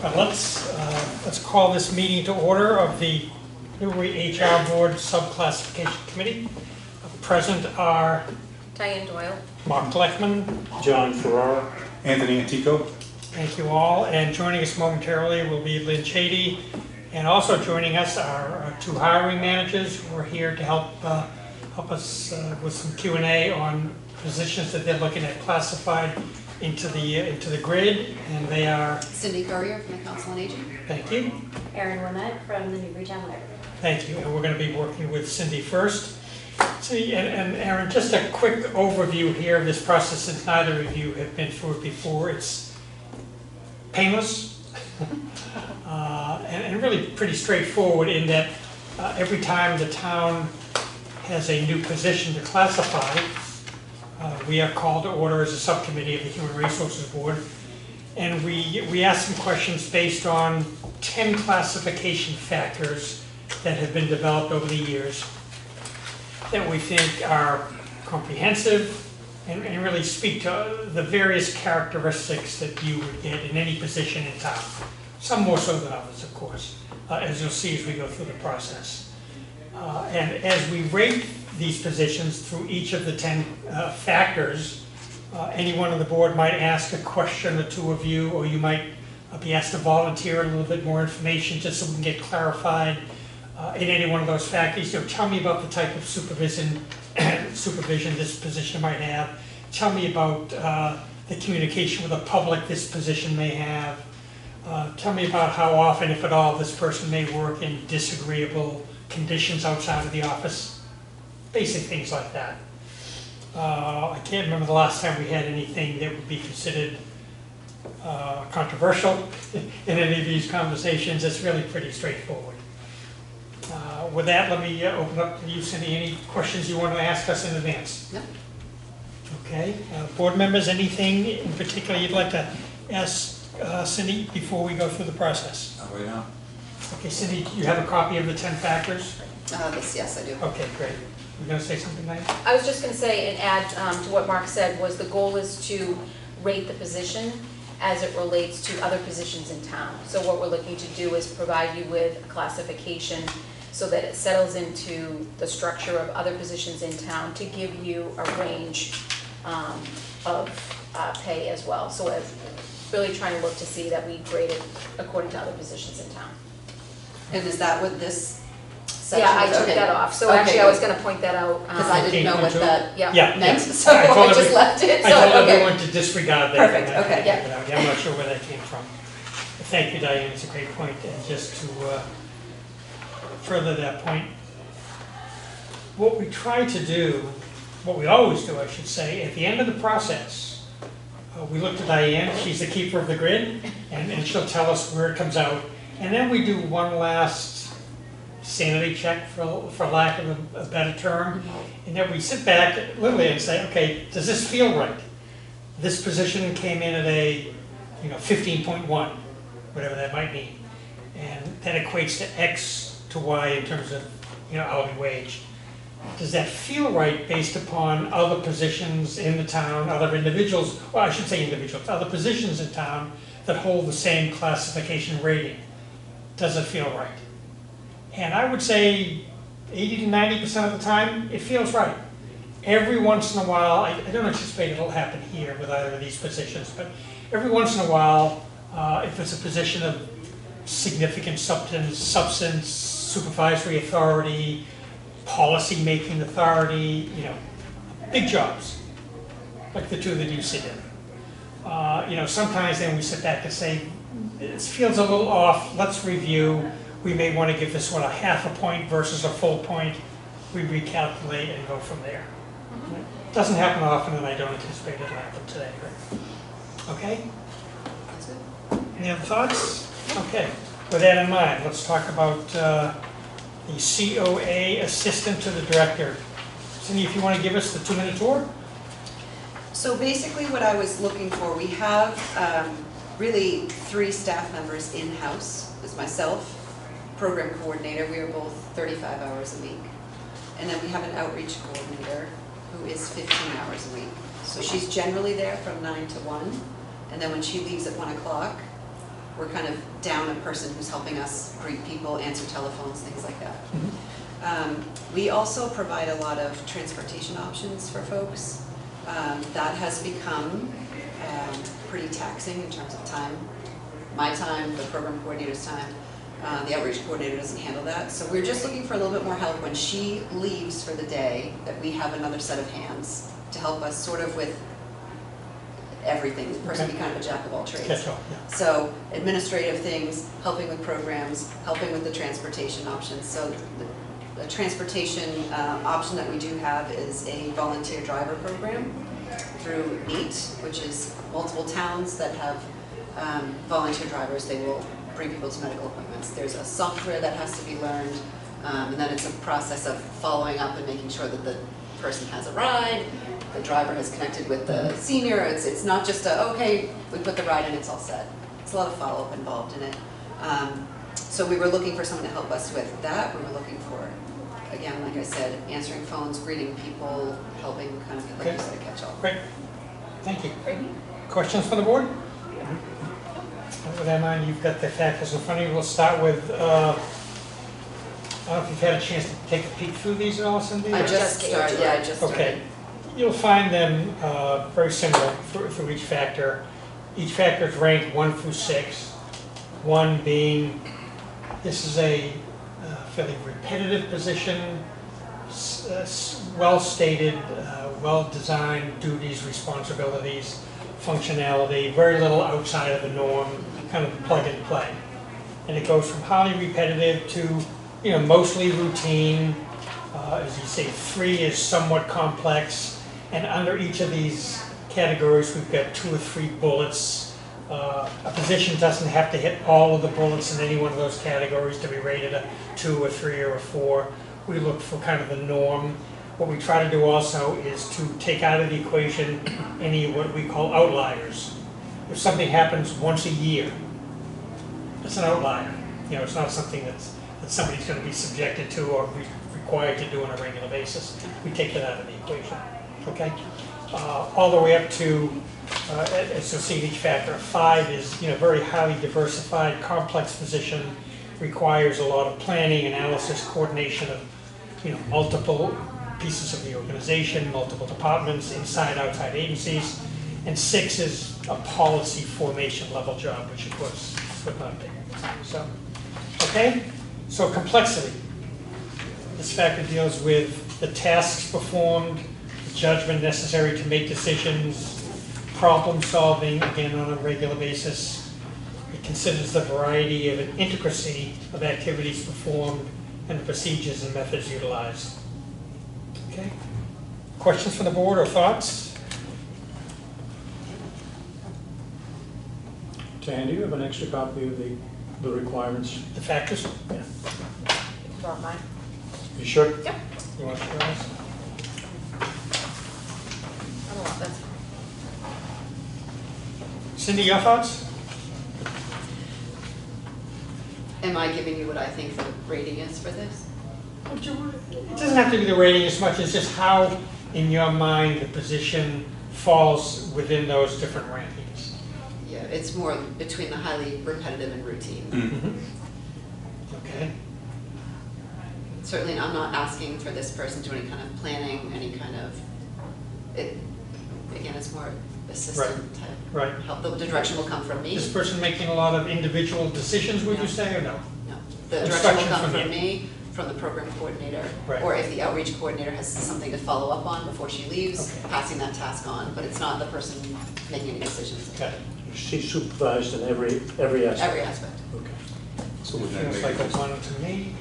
Let's call this meeting to order of the Newbury HR Board Subclassification Committee. Present are Diane Doyle. Mark Lechman. John Ferrara. Anthony Antico. Thank you all. And joining us momentarily will be Lynn Chady. And also joining us are two hiring managers who are here to help us with some Q&A on positions that they're looking at classified into the grid. And they are, Cindy Courier from the Council on Aging. thank you. Erin Lamette from the Newbury Town Library. Thank you, and we're going to be working with Cindy first. See, and Erin, just a quick overview here of this process, since neither of you have been through it before. It's painless and really pretty straightforward in that every time the town has a new position to classify, we are called to order as a subcommittee of the Human Resources Board, and we ask some questions based on 10 classification factors that have been developed over the years that we think are comprehensive and really speak to the various characteristics that you would get in any position in town. Some more so than others, of course, as you'll see as we go through the process. And as we rate these positions through each of the 10 factors, anyone on the board might ask a question or two of you, or you might be asked to volunteer a little bit more information just so we can get clarified in any one of those factors. So tell me about the type of supervision this position might have. Tell me about the communication with the public this position may have. Tell me about how often, if at all, this person may work in disagreeable conditions outside of the office. Basic things like that. I can't remember the last time we had anything that would be considered controversial in any of these conversations. It's really pretty straightforward. With that, let me open up to you, Cindy. Any questions you want to ask us in advance? No. Okay. Board members, anything in particular you'd like to ask Cindy before we go through the process? Not right now. Okay, Cindy, do you have a copy of the 10 factors? Yes, I do. Okay, great. You going to say something, Diane? I was just going to say and add to what Mark said was the goal is to rate the position as it relates to other positions in town. So what we're looking to do is provide you with a classification so that it settles into the structure of other positions in town to give you a range of pay as well. So as really trying to look to see that we grade it according to other positions in town. And is that what this section Yeah, I is? took Okay. that off. So Okay, actually, I good. was going to point that out. Because I didn't know what that Yeah. meant, so I told I just every- left it. I So, told okay. everyone to disregard that. Perfect, okay. Yeah, I'm not sure where that came from. Thank you, Diane, it's a great point. And just to further that point, what we try to do, what we always do, I should say, at the end of the process, we look to Diane, she's the keeper of the grid, and she'll tell us where it comes out. And then we do one last sanity check, for lack of a better term. And then we sit back literally and say, okay, does this feel right? This position came in at a 15.1, whatever that might mean. And that equates to X to Y in terms of hourly wage. Does that feel right based upon other positions in the town, other individuals, well, I should say individuals, other positions in town that hold the same classification rating? Does it feel right? And I would say 80 to 90% of the time, it feels right. Every once in a while, I don't anticipate it'll happen here with either of these positions, but every once in a while, if it's a position of significant substance, supervisory authority, policy-making authority, big jobs, like the two that you sit in. Sometimes then we sit back and say, it feels a little off, let's review. We may want to give this one a half a point versus a full point. We recalculate and go from there. It doesn't happen often, and I don't anticipate it'll happen today. Right? Okay? That's good. Any other thoughts? Okay. With that in mind, let's talk about the COA assistant to the director. Cindy, if you want to give us the 2-minute tour? So basically what I was looking for, we have really 3 staff members in-house. There's myself, program coordinator, we are both 35 hours a week. And then we have an outreach coordinator who is 15 hours a week. So she's generally there from 9 to 1. And then when she leaves at 1 o'clock, we're kind of down a person who's helping us greet people, answer telephones, things like that. We also provide a lot of transportation options for folks. That has become pretty taxing in terms of time. My time, the program coordinator's time. The outreach coordinator doesn't handle that. So we're just looking for a little bit more help when she leaves for the day, that we have another set of hands to help us sort of with everything. The person be kind of a jack of all trades. Catch all, yeah. So administrative things, helping with programs, helping with the transportation options. So the transportation option that we do have is a volunteer driver program through NEAT, which is multiple towns that have volunteer drivers. They will bring people to medical appointments. There's a software that has to be learned, and then it's a process of following up and making sure that the person has a ride, the driver has connected with the senior. It's not just okay, we put the ride in, it's all set. It's a lot of follow-up involved in it. So we were looking for someone to help us with that. We were looking for, again, like I said, answering phones, greeting people, helping kind of, like you said, a catch-all. Great, thank you. Questions from the board? With that in mind, you've got the factors in front of you. We'll start with, I don't know if you've had a chance to take a peek through these at all, Cindy? I just started, yeah, I just started. Okay. You'll find them very similar for each factor. Each factor is ranked 1 through 6. 1 being, this is a fairly repetitive position, well-stated, well-designed duties, responsibilities, functionality, very little outside of the norm, kind of plug and play. And it goes from highly repetitive to, mostly routine. As you say, 3 is somewhat complex, and under each of these categories, we've got 2 or 3 bullets. A position doesn't have to hit all of the bullets in any one of those categories to be rated a 2 or 3 or a 4. We look for kind of the norm. What we try to do also is to take out of the equation any what we call outliers. If something happens once a year, it's an outlier. It's not something that somebody's going to be subjected to or required to do on a regular basis. We take that out of the equation. Okay? All the way up to, as you'll see, each factor. 5 is very highly diversified, complex position, requires a lot of planning, analysis, coordination of multiple pieces of the organization, multiple departments, inside, outside agencies. And 6 is a policy formation level job, which of course would not be. So, okay? So complexity. This factor deals with the tasks performed, the judgment necessary to make decisions, problem solving, again on a regular basis. It considers the variety of an intricacy of activities performed and the procedures and methods utilized. Okay. Questions from the board or thoughts? Dan, do you have an extra copy of the requirements? The factors? Yeah. Brought mine. You sure? Yep. You want to share this? I don't want that. Cindy, your thoughts? Am I giving you what I think the rating is for this? It doesn't have to be the rating as much as just how, in your mind, the position falls within those different rankings. Yeah, it's more between the highly repetitive and routine. Mm-hmm. Okay. Certainly, I'm not asking for this person to do any kind of planning, any kind of, again, it's more assistant type. Right. Help, the direction will come from me. Is this person making a lot of individual decisions, would you say, or no? No, the direction will Instructions come from from you. me, from the program coordinator, Right. or if the outreach coordinator has something to follow up on before she leaves, Okay. passing that task on, but it's not the person making any decisions. Okay. She's supervised in every aspect? Every aspect. Okay. So wouldn't that Feels make like it a 1 to me.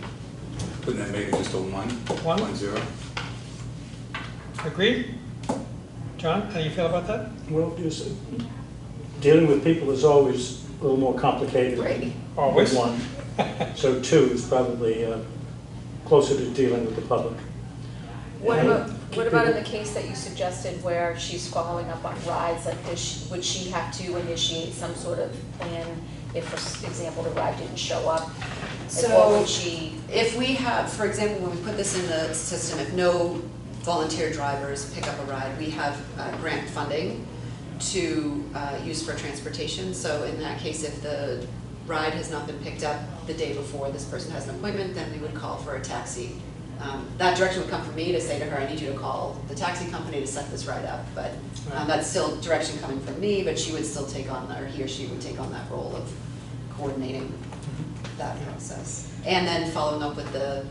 wouldn't that make it just a 1? 1? 1, 0? Agreed? John, how do you feel about that? Well, dealing with people is always a little more complicated Right. Always. than 1. So 2 is probably closer to dealing with the public. What And about, keep what about in the people- case that you suggested where she's following up on rides, like would she have to initiate some sort of plan if, for example, the ride didn't show up? Like, what would she? If we have, for example, when we put this in the system, if no volunteer drivers pick up a ride, we have grant funding to use for transportation. So in that case, if the ride has not been picked up the day before this person has an appointment, then we would call for a taxi. That direction would come from me to say to her, I need you to call the taxi company to set this ride up, but that's still direction coming from me, but she would still take on, or he or she would take on that role of coordinating that process. And then following up with the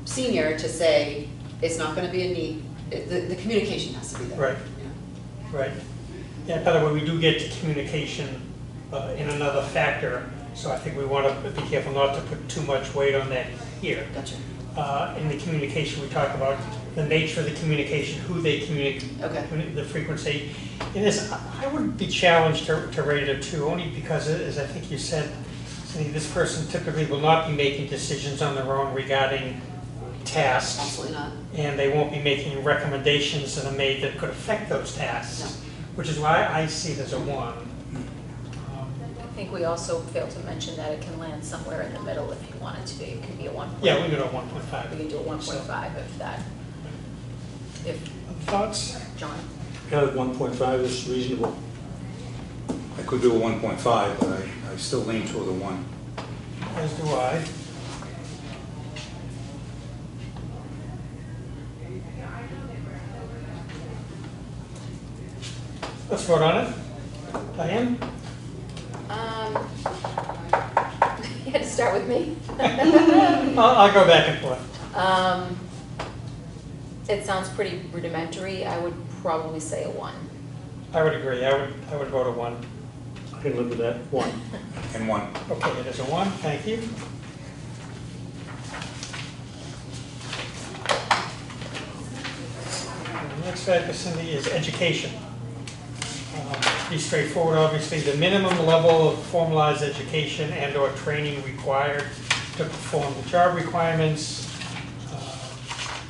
senior to say, it's not gonna be a need, the communication has to be there. Right. Yeah. Right. Yeah, by the way, we do get to communication in another factor, so I think we want to be careful not to put too much weight on that here. Gotcha. In the communication, we talk about the nature of the communication, who they communicate, Okay. the frequency. In this, I would be challenged to rate it too, only because, as I think you said, Cindy, this person typically will not be making decisions on their own regarding tasks, Absolutely not. and they won't be making recommendations that are made that could affect those tasks, which is why I see it as a 1. I think we also failed to mention that it can land somewhere in the middle if you want it to be. It could be a 1. Yeah, we go to We 1.5. can do a 1.5 if that, if, Thoughts? John. Yeah, 1.5 is reasonable. I could do a 1.5, but I still lean toward a 1. As do I. Let's vote on it. Diane? You had to start with me. I'll go back and forth. It sounds pretty rudimentary. I would probably say a 1. I would agree. I would vote a 1. I can live with that, 1. And 1. Okay, it is a 1. Thank you. The next factor, Cindy, is education. Pretty straightforward, obviously. The minimum level of formalized education and/or training required to perform the job requirements.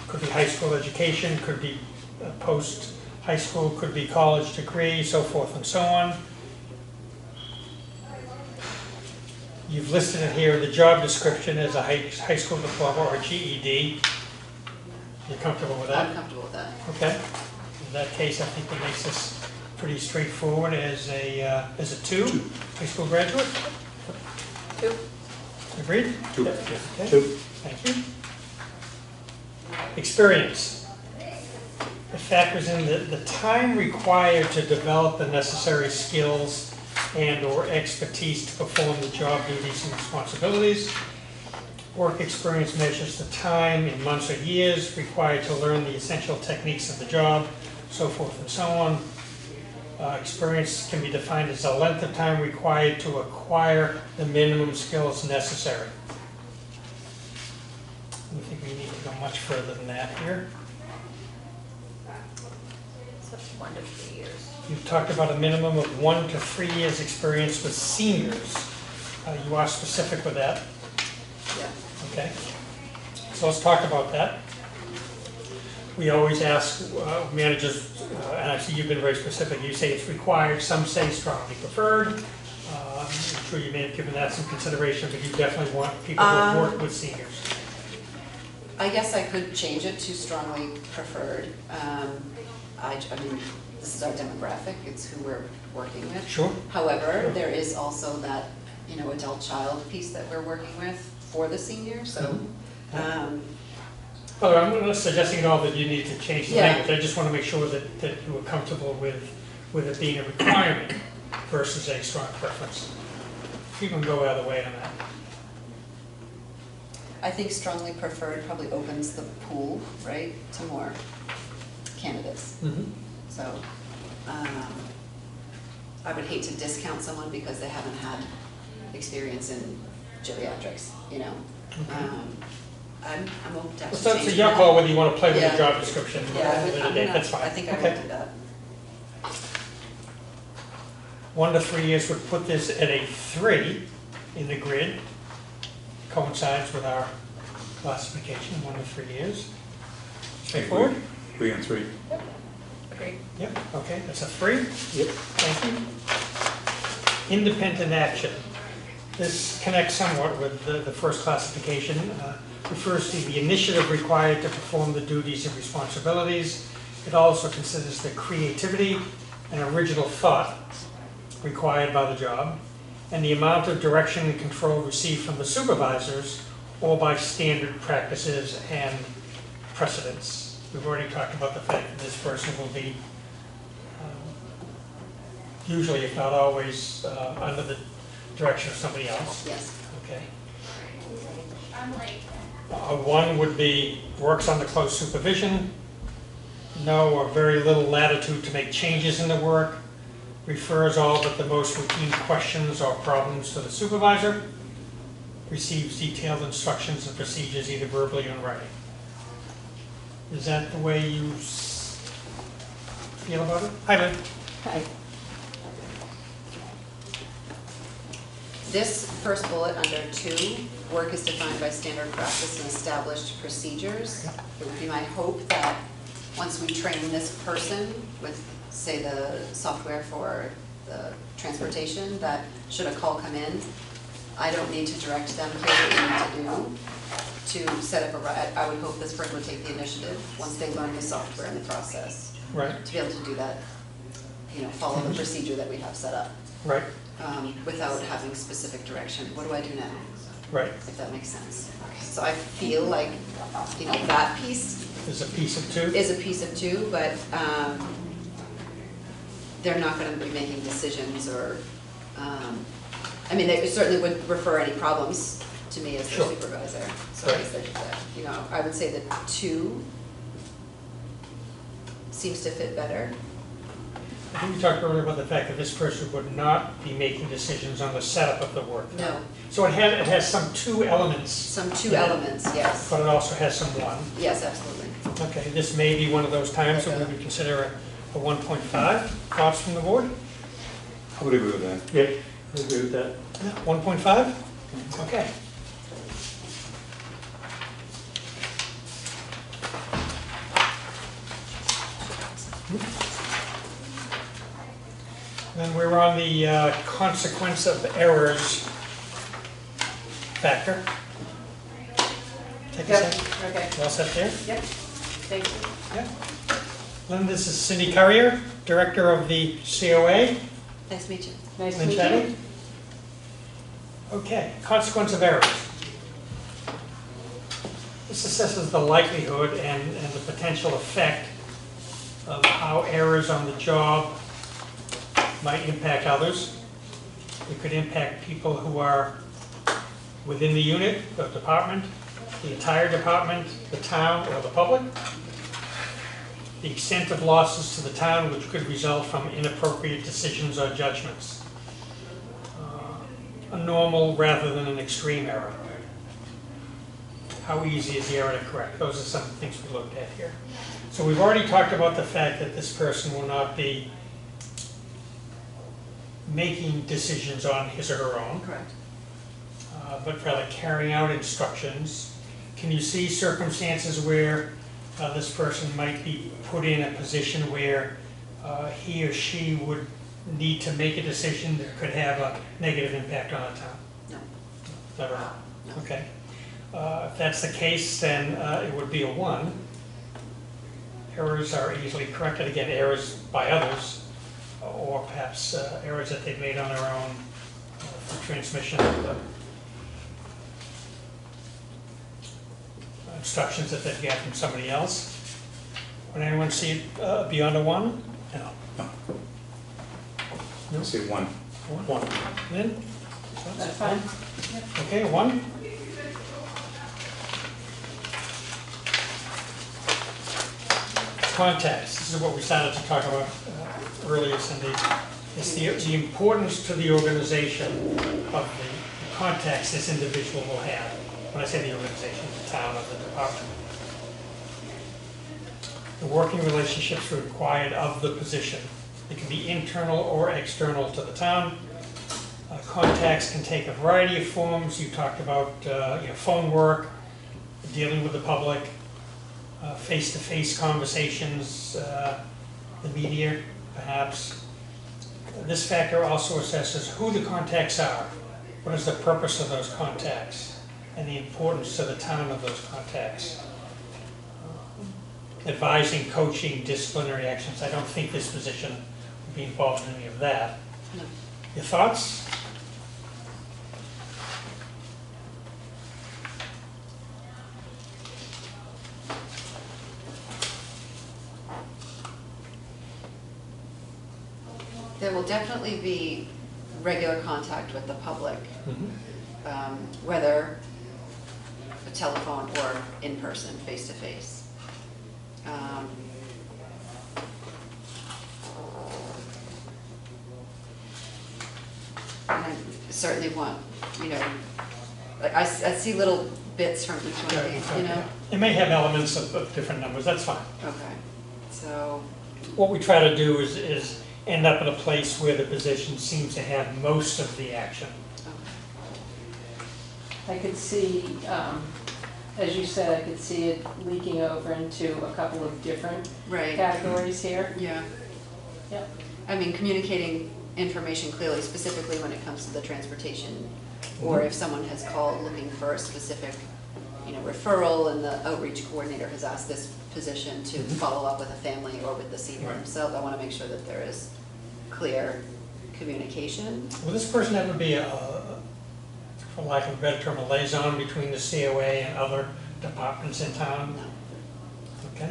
Could be high school education, could be post-high school, could be college degree, so forth and so on. You've listed it here, the job description as a high school diploma or GED. You're comfortable with that? I'm comfortable with that. Okay. In that case, I think that makes this pretty straightforward as a 2, high school graduate. 2. Agreed? 2. Yep. Okay. 2. Thank you. Experience. It factors in the time required to develop the necessary skills and/or expertise to perform the job duties and responsibilities. Work experience measures the time in months or years required to learn the essential techniques of the job, so forth and so on. Experience can be defined as the length of time required to acquire the minimum skills necessary. I think we need to go much further than that here. So 1 to 3 years. You've talked about a minimum of 1 to 3 years experience with seniors. You are specific with that, Yeah. okay? So let's talk about that. We always ask managers, and I see you've been very specific, you say it's required, some say strongly preferred. I'm sure you may have given that some consideration, but you definitely want people who have worked with seniors. I guess I could change it to strongly preferred. I mean, this is our demographic, it's who we're working with. Sure. However, Sure. there is also that, adult-child piece that we're working with for the senior, so, Well, I'm not suggesting at all that you need to change the Yeah. language. I just want to make sure that you are comfortable with it being a requirement versus a strong preference. You can go either way on that. I think strongly preferred probably opens the pool, right, to more candidates. So, I would hate to discount someone because they haven't had experience in geriatrics, I'm open to So actually it's a changing your that. call whether you want to play with the Yeah. job description. Yeah, at the end of the day. That's fine. I think I Okay. would do that. 1 to 3 years would put this at a 3 in the grid. Coincides with our classification, 1 to 3 years. Straightforward? 3 and 3. Agreed. Yep, okay, that's a 3. Yep. Thank you. Independent action. This connects somewhat with the first classification. Refers to the initiative required to perform the duties and responsibilities. It also considers the creativity and original thought required by the job. and the amount of direction and control received from the supervisors or by standard practices and precedents. We've already talked about the fact that this person will be usually, if not always, under the direction of somebody else. Yes. Okay. One would be works under close supervision, no or very little latitude to make changes in the work, refers all but the most routine questions or problems to the supervisor, receives detailed instructions and procedures either verbally or in writing. Is that the way you feel about it? Hi, Lynn. Hi. This first bullet under 2, work is defined by standard practice and established procedures. It would be my hope that once we train this person with, say, the software for the transportation, that should a call come in, I don't need to direct them here what we need to do to set up a ride. I would hope this person would take the initiative, once they learn the software and the process, Right, to be able to do that, follow the procedure that we have set up. right, Without having specific direction. What do I do now? right. If that makes sense. Okay, so I feel like, that piece There's a piece of 2. is a piece of 2, but they're not gonna be making decisions or, they certainly would refer any problems to me as their Sure. supervisor. So I guess I would say that 2 seems to fit better. I think we talked earlier about the fact that this person would not be making decisions on the setup of the work. No, So it has some 2 elements, some 2 elements, yes. but it also has some 1. Yes, absolutely. Okay, this may be one of those times where we would consider a 1.5. Thoughts from the board? I would agree with that. Yeah, I agree with that. 1.5? Okay. Then we're on the consequence of errors factor. Take a second. Okay. You all set there? Yep, thank you. Yeah. Lynn, this is Cindy Currier, Director of the COA. Nice to meet you. Nice to Lynn meet Chatty? you. Okay, consequence of errors. This assesses the likelihood and the potential effect of how errors on the job might impact others. It could impact people who are within the unit, the department, the entire department, the town, or the public. The extent of losses to the town which could result from inappropriate decisions or judgments. A normal rather than an extreme error. How easy is the error to correct? Those are some things we looked at here. So we've already talked about the fact that this person will not be making decisions on his or her own, Correct. but rather carrying out instructions. Can you see circumstances where this person might be put in a position where he or she would need to make a decision that could have a negative impact on the town? No. Never? No. Okay. If that's the case, then it would be a 1. Errors are easily corrected. Again, errors by others, or perhaps errors that they've made on their own for transmission of the instructions that they've got from somebody else. Would anyone see it beyond a 1? No. I say 1. 1. Lynn? That's fine. Okay, 1. Contacts, this is what we started to talk about earlier, Cindy. It's the importance to the organization of the contacts this individual will have. When I say the organization, the town or the department. The working relationships required of the position. It can be internal or external to the town. Contacts can take a variety of forms. You talked about phone work, dealing with the public, face-to-face conversations, the media, perhaps. This factor also assesses who the contacts are, what is the purpose of those contacts, and the importance to the town of those contacts. Advising, coaching, disciplinary actions. I don't think this position would be involved in any of that. No. Your thoughts? There will definitely be regular contact with the public, whether a telephone or in person, face to face. And I certainly want, you know, I see little bits from each one of these, you know? It may have elements of different numbers, that's fine. Okay, so, What we try to do is end up in a place where the position seems to have most of the action. okay. I could see, as you said, I could see it leaking over into a couple of different Right, categories here. yeah. Yep. I mean, communicating information clearly, specifically when it comes to the transportation, or if someone has called looking for a specific, you know, referral, and the outreach coordinator has asked this position to follow up with a family or with the senior Right. himself, I want to make sure that there is clear communication. Will this person ever be for lack of a better term, a liaison between the COA and other departments in town? No. Okay.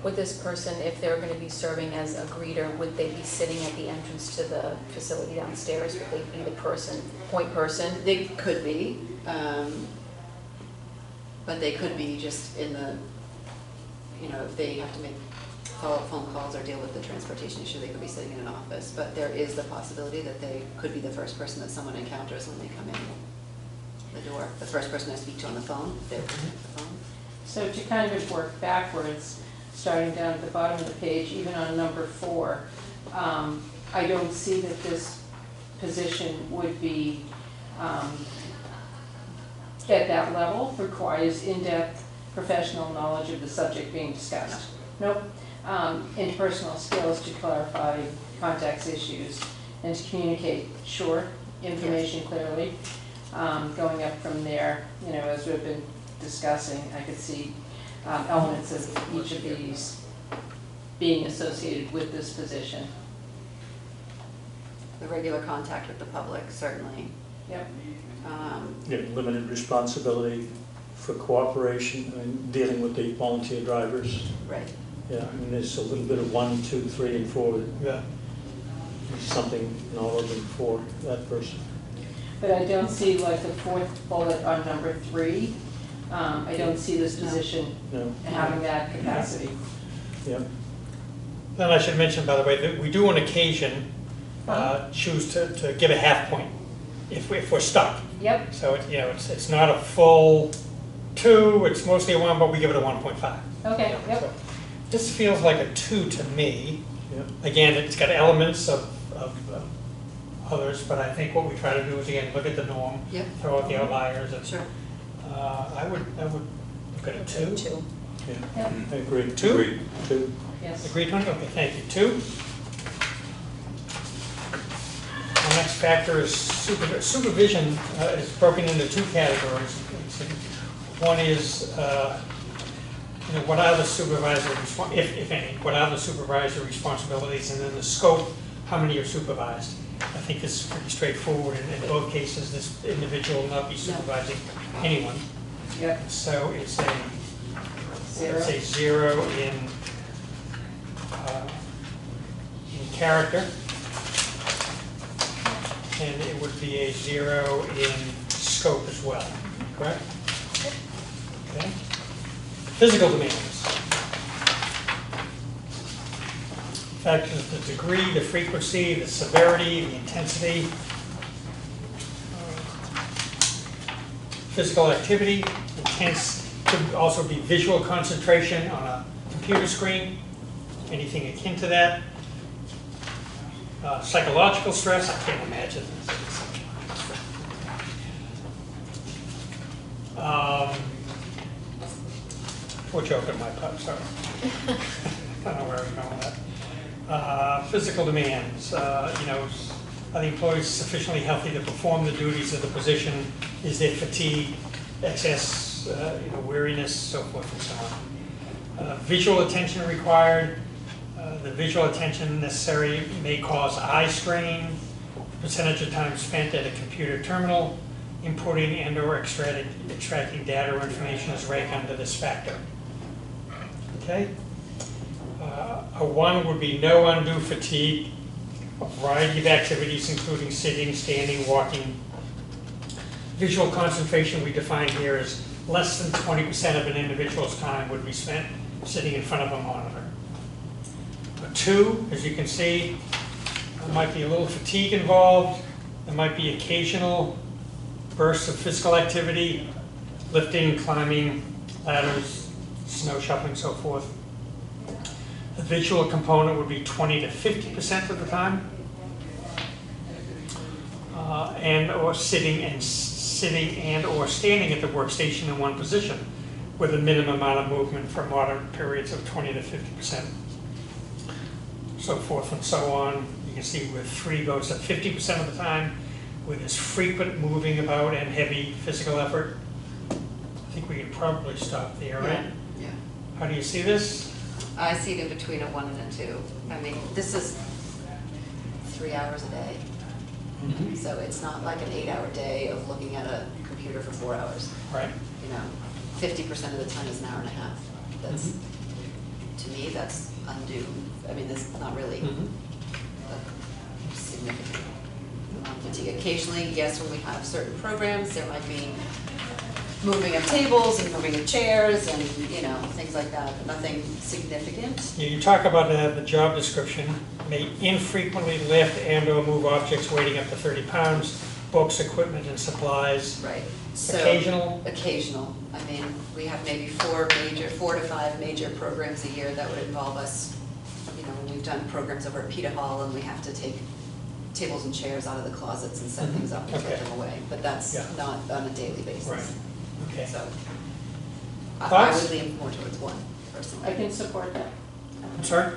Would this person, if they're gonna be serving as a greeter, would they be sitting at the entrance to the facility downstairs? Would they be the point person? They could be, but they could be just in the, you know, if they have to make follow-up phone calls or deal with the transportation issue, they could be sitting in an office. But there is the possibility that they could be the first person that someone encounters when they come in the door. The first person I speak to on the phone, they're picking up the phone. So to kind of work backwards, starting down at the bottom of the page, even on number 4, I don't see that this position would be at that level, requires in-depth professional knowledge of the subject being discussed. Nope. Interpersonal skills to clarify context issues and to communicate short information clearly. Going up from there, you know, as we've been discussing, I could see elements of each of these being associated with this position. The regular contact with the public, certainly. Yep. Given limited responsibility for cooperation and dealing with the volunteer drivers. Right. Yeah, I mean, there's a little bit of 1, 2, 3, and 4. Yeah. There's something in all of them for that person. But I don't see like the 4th bullet on number 3. I don't see this position No. having that capacity. Yeah. Then I should mention, by the way, that we do on occasion choose to give a half point if we're stuck. Yep. So you know, it's not a full 2, it's mostly a 1, but we give it a 1.5. Okay, yep. So this feels like a 2 to me. Yeah. Again, it's got elements of others, but I think what we try to do is, again, look at the norm, Yep. throw out the outliers, and Sure. I would look at a 2. Two. Yeah. Yep. I agree. 2? Agreed. 2. Yes. Agreed, Tony? Okay, thank you. 2. The next factor is supervision is broken into 2 categories. One is, you know, what are the supervisory, if any, what are the supervisory responsibilities, and then the scope, how many are supervised. I think this is pretty straightforward. In both cases, this individual will not be supervising anyone. Yep. So it's a 0. It's a 0 in character, and it would be a 0 in scope as well, correct? Okay. Physical demands. Factors: the degree, the frequency, the severity, the intensity. Physical activity, intense, could also be visual concentration on a computer screen, anything akin to that. Psychological stress, I can't imagine this. Poor joke on my part, sorry. I don't know where I'm going with that. Physical demands, you know, are the employees sufficiently healthy to perform the duties of the position? Is there fatigue, excess, you know, weariness, so forth and so on? Visual attention required. The visual attention necessary may cause eye strain. Percentage of time spent at a computer terminal, inputting and/or extracting data or information is ranked under this factor. Okay. A 1 would be no undue fatigue, a variety of activities, including sitting, standing, walking. Visual concentration we define here as less than 20% of an individual's time would be spent sitting in front of a monitor. A 2, as you can see, there might be a little fatigue involved. There might be occasional bursts of physical activity, lifting, climbing, ladders, snow shoveling, so forth. The visual component would be 20 to 50% of the time, and or sitting and or standing at the workstation in one position, with a minimum amount of movement for moderate periods of 20 to 50%, so forth and so on. You can see with 3 goes at 50% of the time, with this frequent moving about and heavy physical effort. I think we could probably stop there, right? Yeah. How do you see this? I see it in between a 1 and a 2. I mean, this is 3 hours a day. So it's not like an 8-hour day of looking at a computer for 4 hours. Right. You know, 50% of the time is an hour and a half. That's, to me, that's undue. I mean, that's not really significant. Fatigue. Occasionally, yes, when we have certain programs, there might be moving of tables and moving of chairs and, you know, things like that, but nothing significant. You talk about the job description, may infrequently lift and or move objects weighing up to 30 pounds, books, equipment, and supplies. Right. So, Occasional? Occasional. I mean, we have maybe 4 to 5 major programs a year that would involve us. You know, we've done programs over at Peter Hall and we have to take tables and chairs out of the closets and set things up and Okay. put them away, but that's Yeah. not on a daily basis. Right. Okay. So I Thoughts? would lean more towards 1, personally. I can support that. I'm sorry?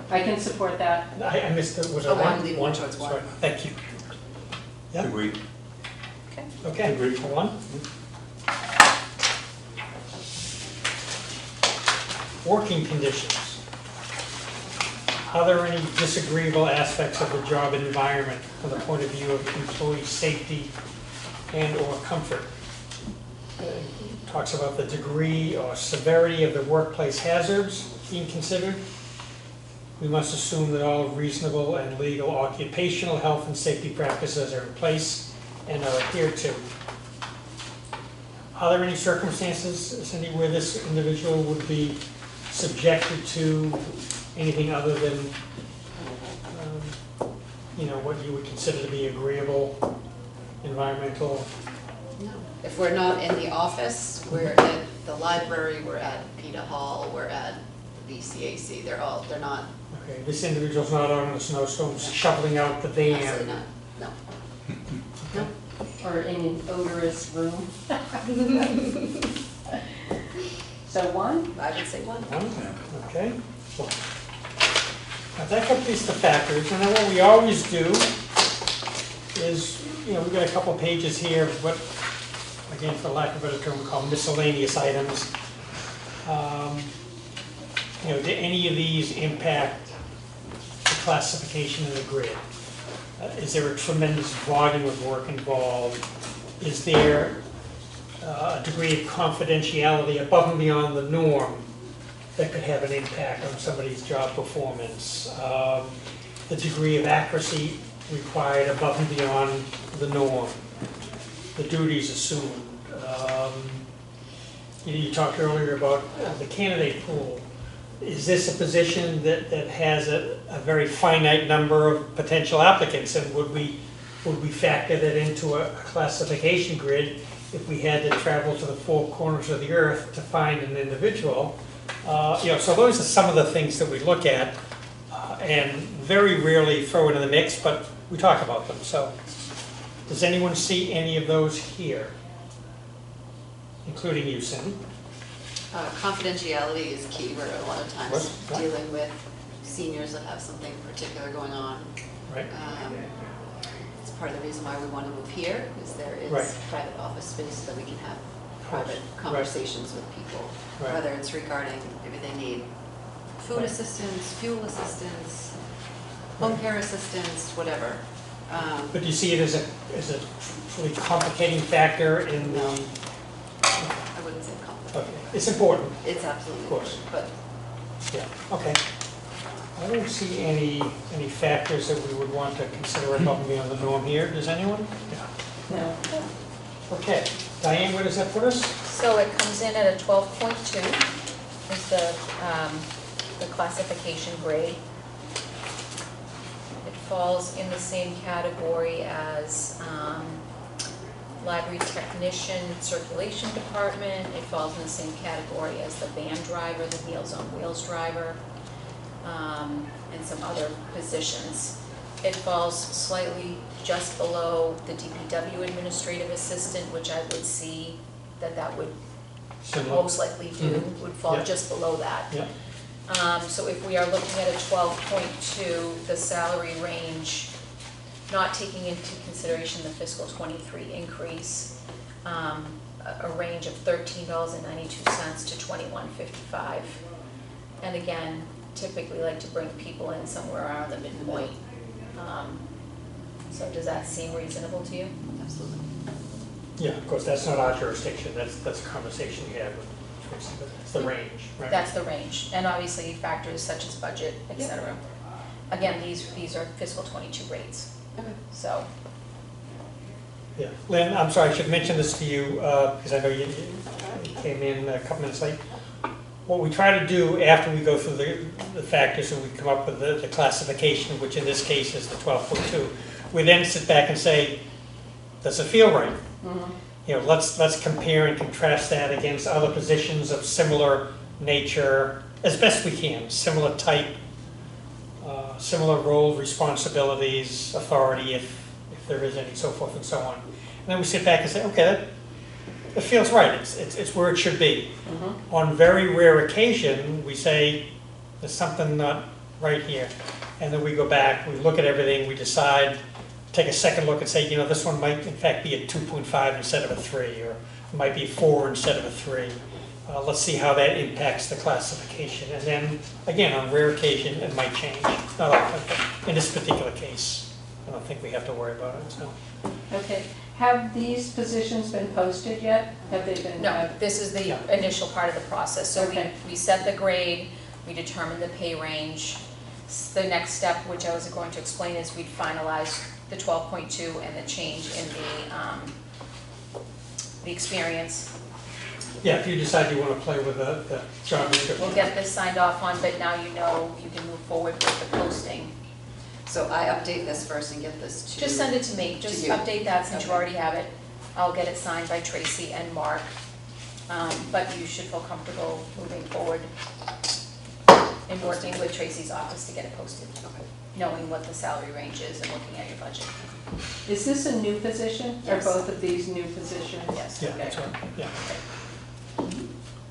I can support that. I missed it. Was it Oh, one, one? leave more towards one. Sorry. Thank you. Yeah. Agreed. Okay. Agreed. For 1. Working conditions. Are there any disagreeable aspects of the job environment from the point of view of employee safety and or comfort? Talks about the degree or severity of the workplace hazards being considered. We must assume that all reasonable and legal occupational health and safety practices are in place and are adhered to. Are there any circumstances, Cindy, where this individual would be subjected to anything other than, you know, what you would consider to be agreeable environmental? No. If we're not in the office, we're at the library, we're at Peter Hall, we're at the BCAC. They're not, Okay, this individual's not out in the snowstorms shoveling out the absolutely van. not, no. No. Or in an odorous room. So 1? I would say 1. Okay. Well, now that completes the factors, and then what we always do is, you know, we've got a couple pages here of what, again, for lack of a better term, we call miscellaneous items. You know, do any of these impact the classification of the grid? Is there a tremendous volume of work involved? Is there a degree of confidentiality above and beyond the norm that could have an impact on somebody's job performance? The degree of accuracy required above and beyond the norm, the duties assumed. You talked earlier about the candidate pool. Is this a position that has a very finite number of potential applicants, and would we factor that into a classification grid if we had to travel to the 4 corners of the earth to find an individual? You know, so those are some of the things that we look at, and very rarely throw into the mix, but we talk about them. So, does anyone see any of those here, including you, Cindy? Confidentiality is key. We're a lot of times What? dealing with seniors that have something particular going on. Right. It's part of the reason why we want to move here, is there is Right. private office space that we can have course. private Right. conversations with people. Right. Whether it's regarding, maybe they need food Right. assistance, fuel assistance, home care assistance, whatever. But do you see it as a truly complicating factor in the? No. I wouldn't say complicated. Okay, it's important. It's absolutely Of course. important, but Yeah. Okay. All don't see any factors that we would want to consider above and beyond the norm here. Does anyone? No. Okay. Diane, where does that put us? So it comes in at a 12.2 is the classification grade. It falls in the same category as library technician, circulation department. It falls in the same category as the van driver, the Meals on Wheels driver, and some other positions. It falls slightly just below the DPW administrative assistant, which I would see that would Similar. most likely do, would fall Yeah. just below that. Yeah. So if we are looking at a 12.2, the salary range, not taking into consideration the fiscal '23 increase, a range of $13.92 to $21.55. And again, typically like to bring people in somewhere around the midpoint. So does that seem reasonable to you? Absolutely. Yeah, of course, that's not our jurisdiction. That's a conversation we had with Tracy, but that's the range, right? That's the range, and obviously factors such as budget, et Yeah. cetera. Again, these are fiscal '22 rates, Okay. so. Yeah. Lynn, I'm sorry, I should mention this to you, because I know you came in a couple minutes late. What we try to do after we go through the factors and we come up with the classification, which in this case is the 12.2, we then sit back and say, does it feel right? You know, let's compare and contrast that against other positions of similar nature, as best we can, similar type, similar role, responsibilities, authority, if there is any, so forth and so on. And then we sit back and say, okay, it feels right, it's where it should be. On very rare occasion, we say, there's something not right here. And then we go back, we look at everything, we decide, take a second look and say, you know, this one might in fact be a 2.5 instead of a 3, or it might be a 4 instead of a 3. Let's see how that impacts the classification. And then, again, on rare occasion, it might change. Not often, but in this particular case, I don't think we have to worry about it, so. Okay, have these positions been posted yet? Have they been? No, this is the Yeah. initial part of the process. So Okay. we set the grade, we determine the pay range. The next step, which I was going to explain, is we'd finalize the 12.2 and the change in the experience. Yeah, if you decide you want to play with the job description. We'll get this signed off on, but now you know you can move forward with the posting. So I update this first and get this to. Just send it to me, just you. update that since you Okay. already have it. I'll get it signed by Tracy and Mark. But you should feel comfortable moving forward and working with Tracy's office to get it posted, Okay. knowing what the salary range is and looking at your budget. Is this a new position? Are Yes. both of these new positions? Yes. Yeah, that's right, yeah.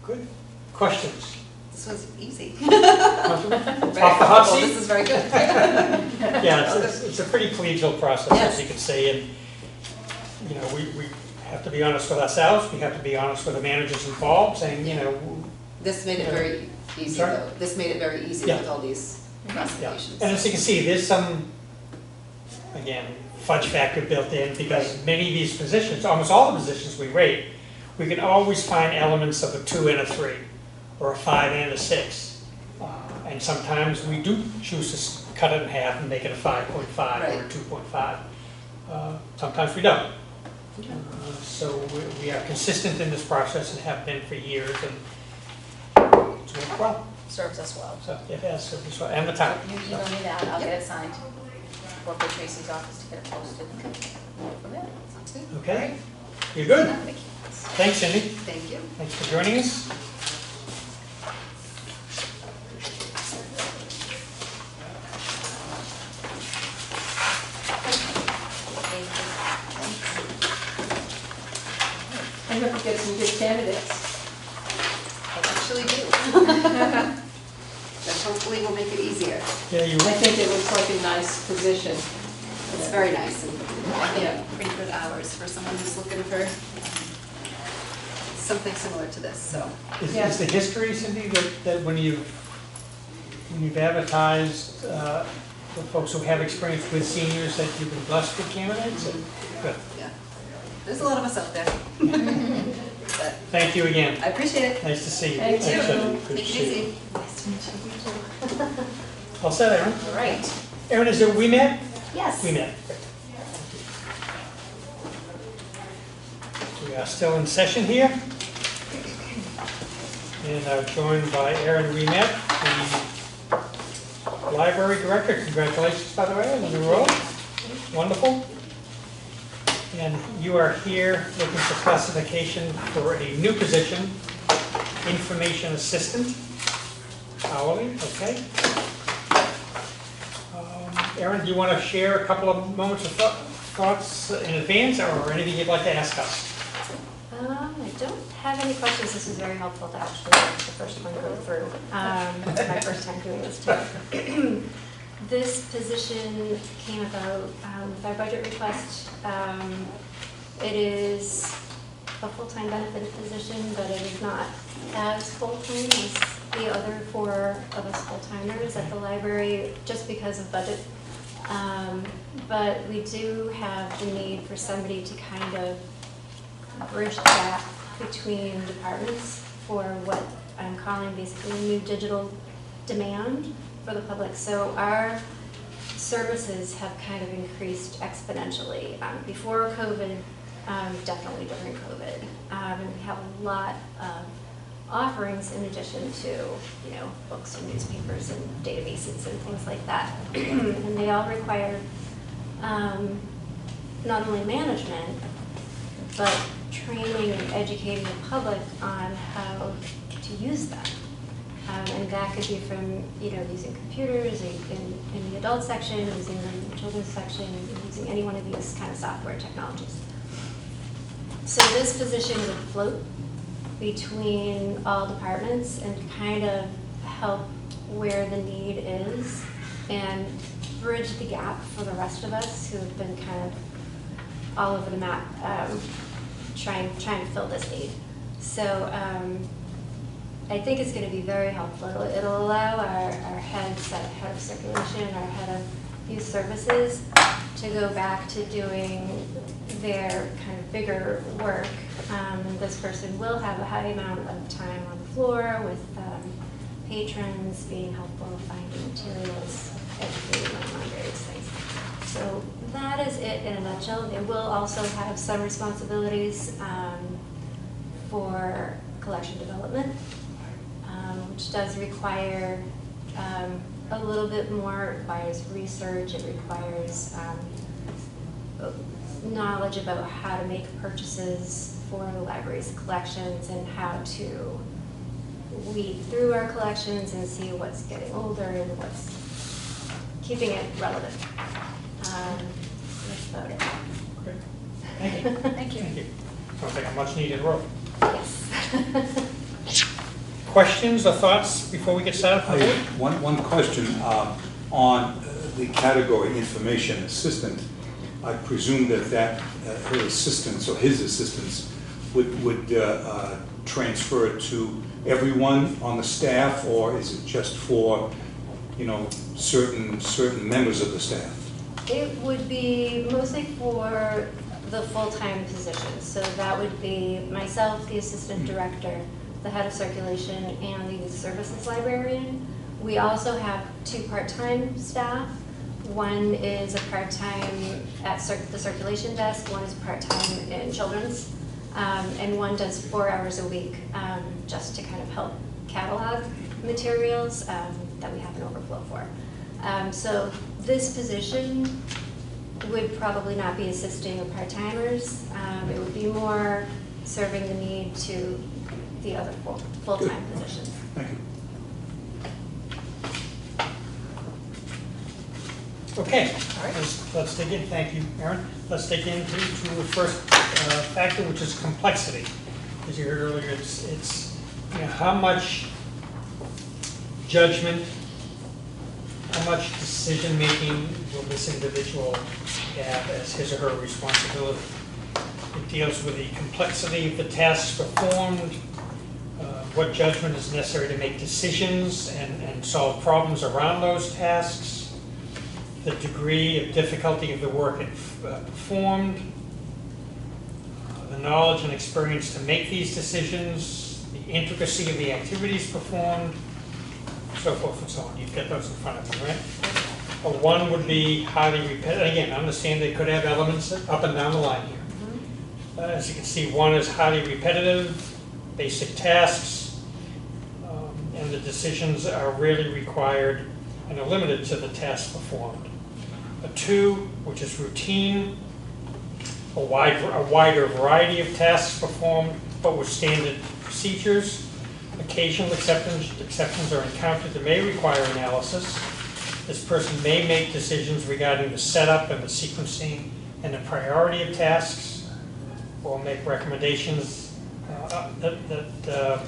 Good. Questions? This was easy. Off the hot Well, seat? this is very good. Yeah, it's a pretty collegial process, Yes. as you can see, and, you know, we have to be honest with ourselves, we have to be honest with the managers involved, saying, you know, This made it very easy Sorry? though. This made it very easy Yeah. with all these yeah. classifications. And as you can see, there's some, again, fudge factor built in, because many of these positions, almost all the positions we rate, we can always find elements of a 2 and a 3, or a 5 and a 6. And sometimes we do choose to cut it in half and make it a 5.5 or a Right. 2.5. Sometimes we don't. So we are consistent in this process and have been for years, and it's worked well. Serves us well. So it has served us well, and the town. You email me that, I'll get it signed. Work with Tracy's office to get it posted. From there. Sounds good. Okay, you're good. Thank you. Thanks, Cindy. Thank you. Thanks for joining us. I hope you get some good candidates. I actually do. But hopefully we'll make it easier. Yeah, you. I think it looks like a nice position. It's very nice and I think pretty good hours for someone who's looking for something similar to this, so. Is the history, Cindy, that when you've advertised for folks who have experience with seniors, that you've been blessed with candidates? Good. Yeah, there's a lot of us out there. But Thank you again. I appreciate it. Nice to see you. Thank you. Thanks, Cindy. Good Take to it see you. easy. Nice to meet you. All set, Aaron? All right. Aaron, is it we met? Yes. We met. We are still in session here. And I'm joined by Aaron Remet, the library director. Congratulations, by the way, on the new role. Wonderful. And you are here looking for classification for a new position, information assistant, hourly, okay? Aaron, do you want to share a couple of moments of thoughts in advance, or anything you'd like to ask us? I don't have any questions. This is very helpful to actually let the first one go through. It's my first time doing this too. This position came about with our budget request. It is a full-time benefited position, but it is not as full-time as the other four of us full-timers at the library, just because of budget. But we do have the need for somebody to kind of bridge the gap between departments for what I'm calling basically new digital demand for the public. So our services have kind of increased exponentially. Before COVID, definitely during COVID. And we have a lot of offerings in addition to, you know, books and newspapers and databases and things like that. And they all require not only management, but training and educating the public on how to use them. And that could be from, you know, using computers in the adult section, using them in the children's section, using any one of these kind of software technologies. So this position would float between all departments and kind of help where the need is and bridge the gap for the rest of us who have been kind of all over the map trying to fill this need. So I think it's going to be very helpful. It'll allow our head of circulation, our head of youth services to go back to doing their kind of bigger work. And this person will have a high amount of time on the floor with patrons, being helpful, finding materials, educating them on various things. So that is it in a nutshell. They will also have some responsibilities for collection development, which does require a little bit more. It requires research. It requires knowledge about how to make purchases for the library's collections and how to weed through our collections and see what's getting older and what's keeping it relevant. That's about it. Great. Thank you. Thank you. Thank you. Sounds like a much needed role. Yes. Questions or thoughts before we get started? I have one question on the category information assistant. I presume that her assistants or his assistants would transfer to everyone on the staff, or is it just for, you know, certain members of the staff? It would be mostly for the full-time positions. So that would be myself, the assistant director, the head of circulation, and the youth services librarian. We also have 2 part-time staff. One is a part-time at the circulation desk, one is part-time in children's, and one does 4 hours a week just to kind of help catalog materials that we have an overflow for. So this position would probably not be assisting the part-timers. It would be more serving the need to the other full-time positions. Thank you. Okay, all right, let's dig in. Thank you, Aaron. Let's dig into the first factor, which is complexity. As you heard earlier, it's you know, how much judgment, how much decision-making will this individual have as his or her responsibility. It deals with the complexity of the tasks performed, what judgment is necessary to make decisions and solve problems around those tasks, the degree of difficulty of the work performed, the knowledge and experience to make these decisions, the intricacy of the activities performed, so forth and so on. You've got those in front of you, right? One would be highly repetitive. Again, understand they could have elements up and down the line here. As you can see, one is highly repetitive, basic tasks, and the decisions are really required and are limited to the tasks performed. A 2, which is routine, a wider variety of tasks performed, but with standard procedures. Occasional exceptions are encountered that may require analysis. This person may make decisions regarding the setup and the sequencing and the priority of tasks, or make recommendations that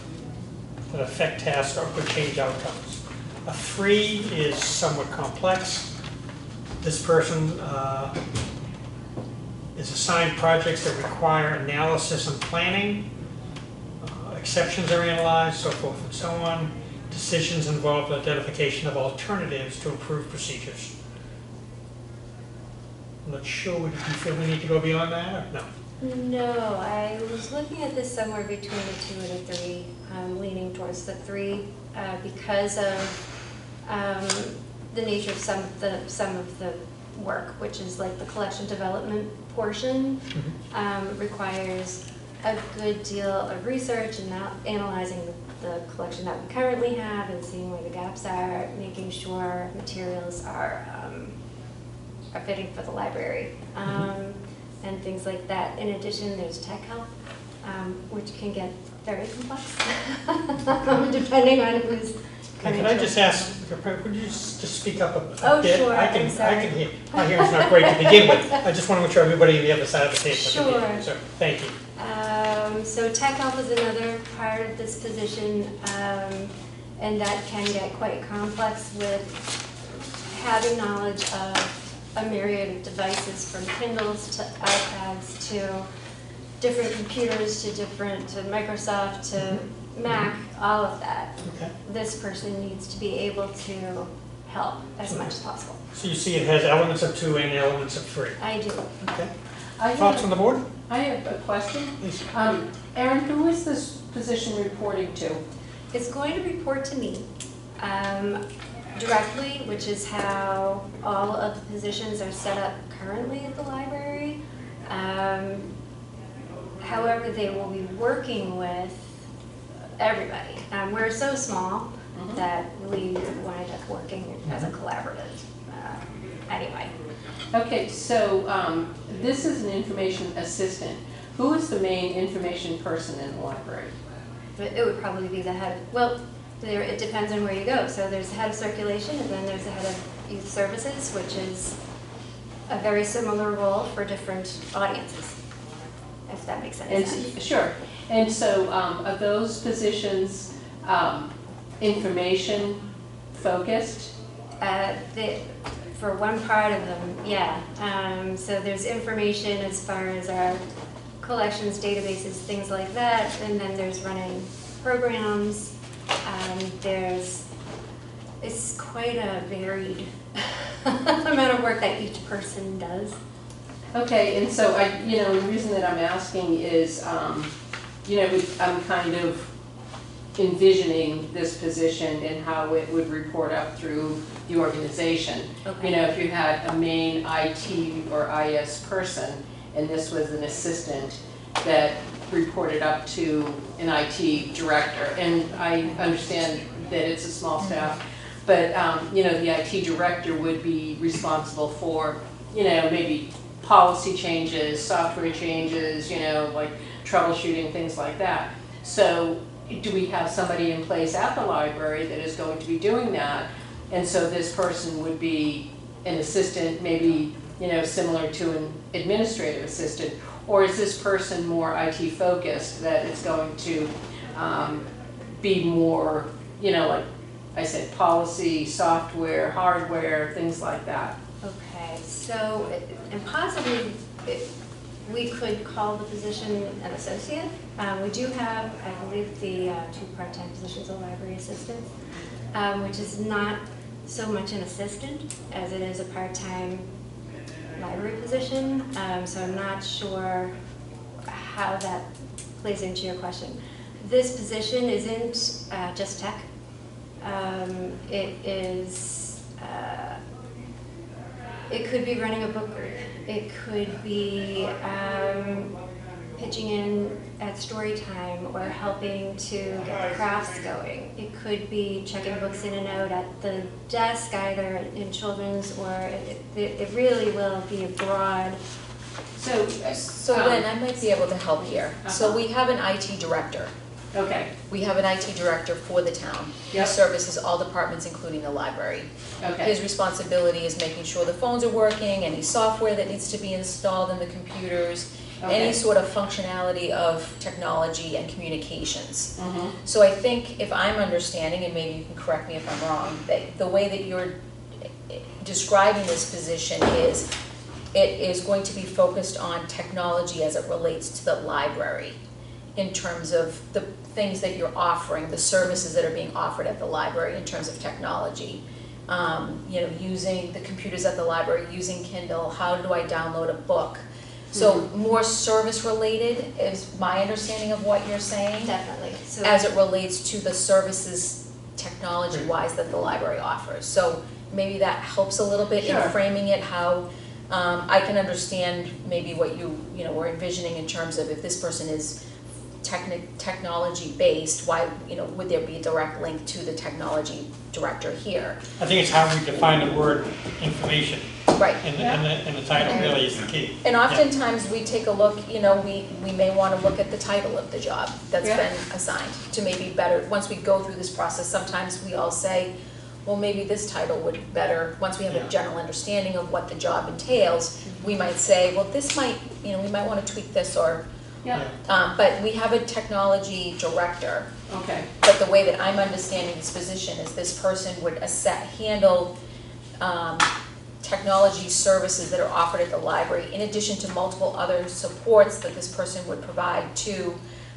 affect tasks or could change outcomes. A 3 is somewhat complex. This person is assigned projects that require analysis and planning. Exceptions are analyzed, so forth and so on. Decisions involve identification of alternatives to improve procedures. I'm not sure, do you feel we need to go beyond that, or no? No, I was looking at this somewhere between a 2 and a 3, leaning towards the 3 because of the nature of some of the work, which is like the collection development portion, requires a good deal of research and analyzing the collection that we currently have and seeing where the gaps are, making sure materials are fitting for the library, and things like that. In addition, there's tech help, which can get very complex, depending on who's coming. Can I just ask, could you just speak up a bit? Oh, sure, I I'm can sorry. hear, my hearing's not great to begin with. I just want to make sure everybody on the other side of the table can hear. Sure. So, thank you. So tech help is another part of this position, and that can get quite complex with having knowledge of a myriad of devices, from Kindles to iPads to different computers to Microsoft to Mac, all of that. Okay. This person needs to be able to help as much as possible. So you see it has elements of 2 and elements of 3. I do. Okay. I Thoughts have, on the board? I have a question. Please. Erin, who is this position reporting to? It's going to report to me directly, which is how all of the positions are set up currently at the library. However, they will be working with everybody. We're so small that we wind up working as a collaborative anyway. Okay, so this is an information assistant. Who is the main information person in the library? It would probably be the head, well, it depends on where you go. So there's the head of circulation, and then there's the head of youth services, which is a very similar role for different audiences, if that makes any sense. Sure. And so are those positions information focused? For one part of them, yeah. So there's information as far as our collections, databases, things like that, and then there's running programs. It's quite a varied amount of work that each person does. Okay, and so the reason that I'm asking is, I'm kind of envisioning this position and how it would report up through the organization. Okay. If you had a main IT or IS person, and this was an assistant that reported up to an IT director, and I understand that it's a small staff, but the IT director would be responsible for, maybe policy changes, software changes, like troubleshooting, things like that. So do we have somebody in place at the library that is going to be doing that? And so this person would be an assistant, maybe, similar to an administrative assistant, or is this person more IT focused, that it's going to be more, like I said, policy, software, hardware, things like that? Okay, so, and possibly, we could call the position an associate. We do have, I believe, the 2 part-time positions of library assistant, which is not so much an assistant as it is a part-time library position. So I'm not sure how that plays into your question. This position isn't just tech. It is, it could be running a book group. It could be pitching in at story time or helping to get the crafts going. It could be checking books in and out at the desk, either in children's, or it really will be a broad. So, So Lynn, I might be able to help here. So Uh-huh. we have an IT director. okay, We have an IT director for the town. He Yep. services all departments, including the library. okay. His responsibility is making sure the phones are working, any software that needs to be installed in the computers, Okay. any sort of functionality of technology and communications. Mhm. So I think if I'm understanding, and maybe you can correct me if I'm wrong, that the way that you're describing this position is, it is going to be focused on technology as it relates to the library, in terms of the things that you're offering, the services that are being offered at the library in terms of technology. Using the computers at the library, using Kindle, how do I download a book? So more service related is my understanding of what you're saying, Definitely. So as it relates to the services technology-wise that the library offers. So maybe that helps a little bit in Sure. framing it, how I can understand maybe what you were envisioning in terms of if this person is technology-based, why, would there be a direct link to the technology director here? I think it's how we define the word information, Right. and the title really is the key. And oftentimes, we take a look, we may want to look at the title of the job that's Yeah. been assigned to maybe better, once we go through this process, sometimes we all say, well, maybe this title would better, once we have a Yeah. general understanding of what the job entails, we might say, well, this might, we might want to tweak this, or, Yeah, but we have a technology director. okay, But the way that I'm understanding this position is this person would handle technology services that are offered at the library, in addition to multiple other supports that this person would provide to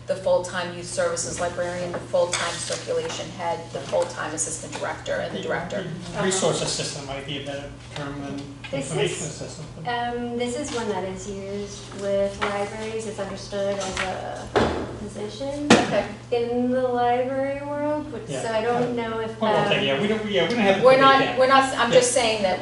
the full-time youth services librarian, the full-time circulation head, the full-time assistant director, and the director. Resource assistant might be a better term than This information is- assistant. This is one that is used with libraries. It's understood as a position Okay. in the library world, so Yeah. I don't know if Well, that. okay, we don't have to We're debate not, that. we're not, I'm just saying that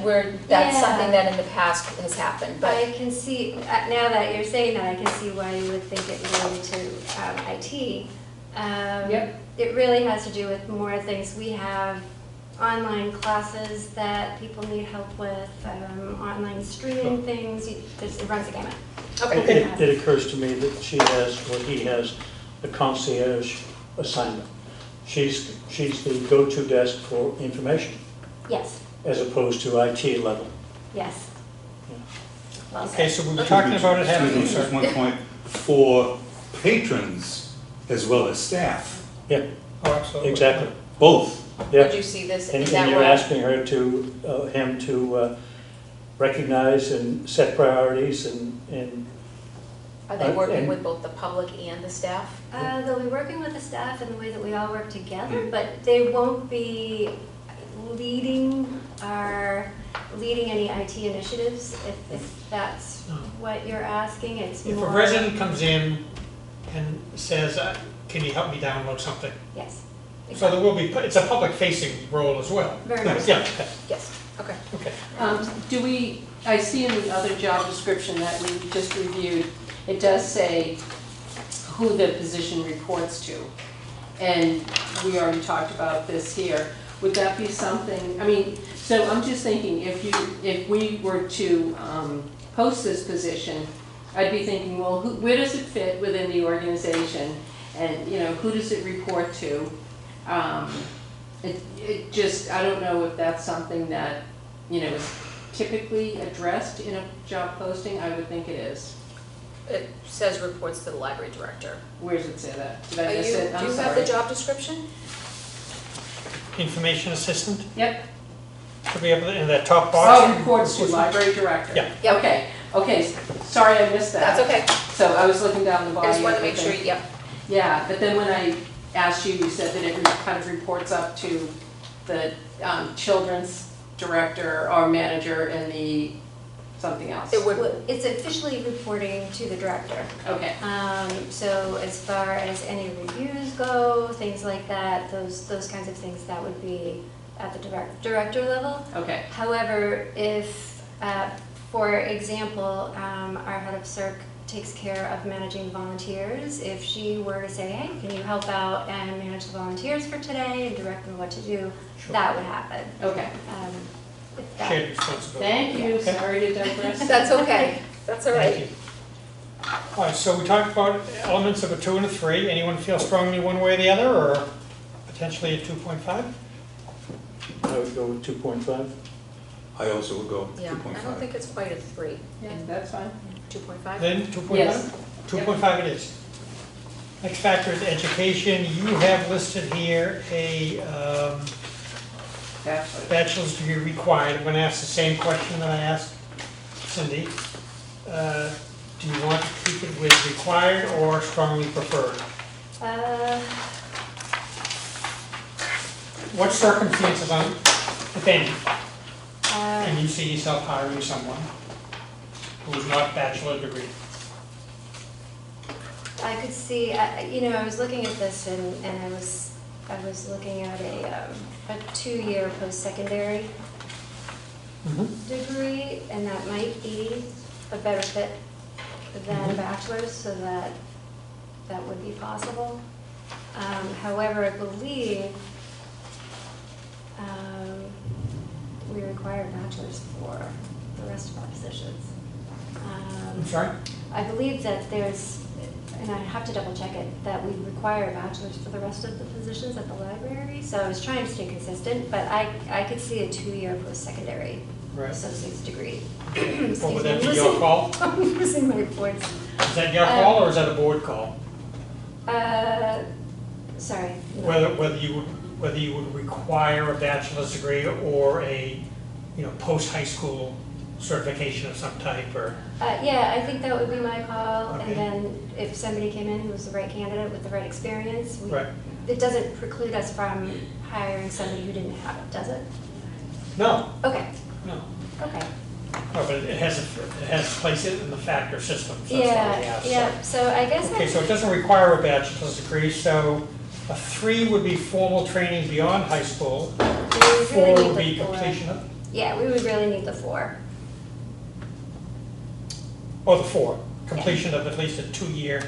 that's Yeah. something that in the past has happened, but. I can see, now that you're saying that, I can see why you would think it related to IT. Yep. It really has to do with more things. We have online classes that people need help with, online streaming things. It runs the gamut. Okay. It occurs to me that she has, or he has, a concierge assignment. She's the go-to desk for information, Yes, as opposed to IT level. yes. Well Okay, said. so we were talking about it having, Excuse me, just one point, for patrons as well as staff, Yeah, oh, absolutely. exactly. both. Yeah. Would you see this in And that you're role? asking her to, him to recognize and set priorities and Are they working and- with both the public and the staff? They'll be working with the staff in the way that we all work together, but they won't be leading any IT initiatives, if that's No. what you're asking. It's If a more. resident comes in and says, can you help me download something? Yes. So there will be, it's a public facing role as well. Very much so. Yeah, Yes, okay. okay. I see in the other job description that we just reviewed, it does say who the position reports to. And we already talked about this here. Would that be something, so I'm just thinking, if we were to post this position, I'd be thinking, well, where does it fit within the organization? And, who does it report to? It just, I don't know if that's something that, is typically addressed in a job posting. I would think it is. It says reports to the library director. Where does it say that? Did Do I miss you it? I'm have the sorry. job description? Information assistant, Yep. should be up in that top box. Oh, reports to library director. Yeah. Yep. Okay, sorry I missed that. That's okay. So I was looking down the body. I just wanted to of the make sure, thing. yep. Yeah, but then when I asked you, you said that it kind of reports up to the children's director or manager and the something else? It would, Well, it's officially reporting to the director. Okay, So as far as any reviews go, things like that, those kinds of things, that would be at the director level. okay, However, if, for example, our head of CERC takes care of managing volunteers, if she were to say, hey, can you help out and manage the volunteers for today and direct them what to do, Sure. that would happen. okay. If that- Shared responsibility. Thank you, Okay. sorry to digress. that's okay, that's all Thank right. you. All right, so we talked about elements of a 2 and a 3. Anyone feel strongly one way or the other, or potentially a 2.5? I would go with 2.5. I also would go Yeah, 2.5. I don't think it's quite a 3. Yeah, that's fine. 2.5? Then 2.5? Yes. 2.5 it is. Next factor is education. You have listed here a Bachelor. bachelor's degree required. I'm going to ask the same question that I asked Cindy. Do you want to keep it with required or strongly preferred? Uh, What circumstances, if any, can you see yourself hiring someone who is not bachelor degree? I could see, I was looking at this and I was looking at a 2-year post-secondary degree, and that might be a better fit than a bachelor's, so that would be possible. However, I believe we require bachelor's for the rest of our positions. I'm sorry? I believe that there's, and I have to double check it, that we require a bachelor's for the rest of the positions at the library. So I was trying to stay consistent, but I could see a 2-year post-secondary Right. associate's degree. What would that be, your call? I'm losing my words. Is that your call or is that a board call? Sorry. Whether you would require a bachelor's degree or a, post-high school certification of some type, or? Yeah, I think that would be my call, Okay. and then if somebody came in who was the right candidate with the right experience, Right. it doesn't preclude us from hiring somebody who didn't have it, does it? No, Okay, no. okay. No, but it has to place it in the factor system, so that's why we asked. Yeah, so I guess Okay, so it doesn't require a bachelor's degree, so a 3 would be formal training beyond high school, we would 4 really would be need the 4. completion of, Yeah, we would really need the 4. or the 4, completion of at least a 2-year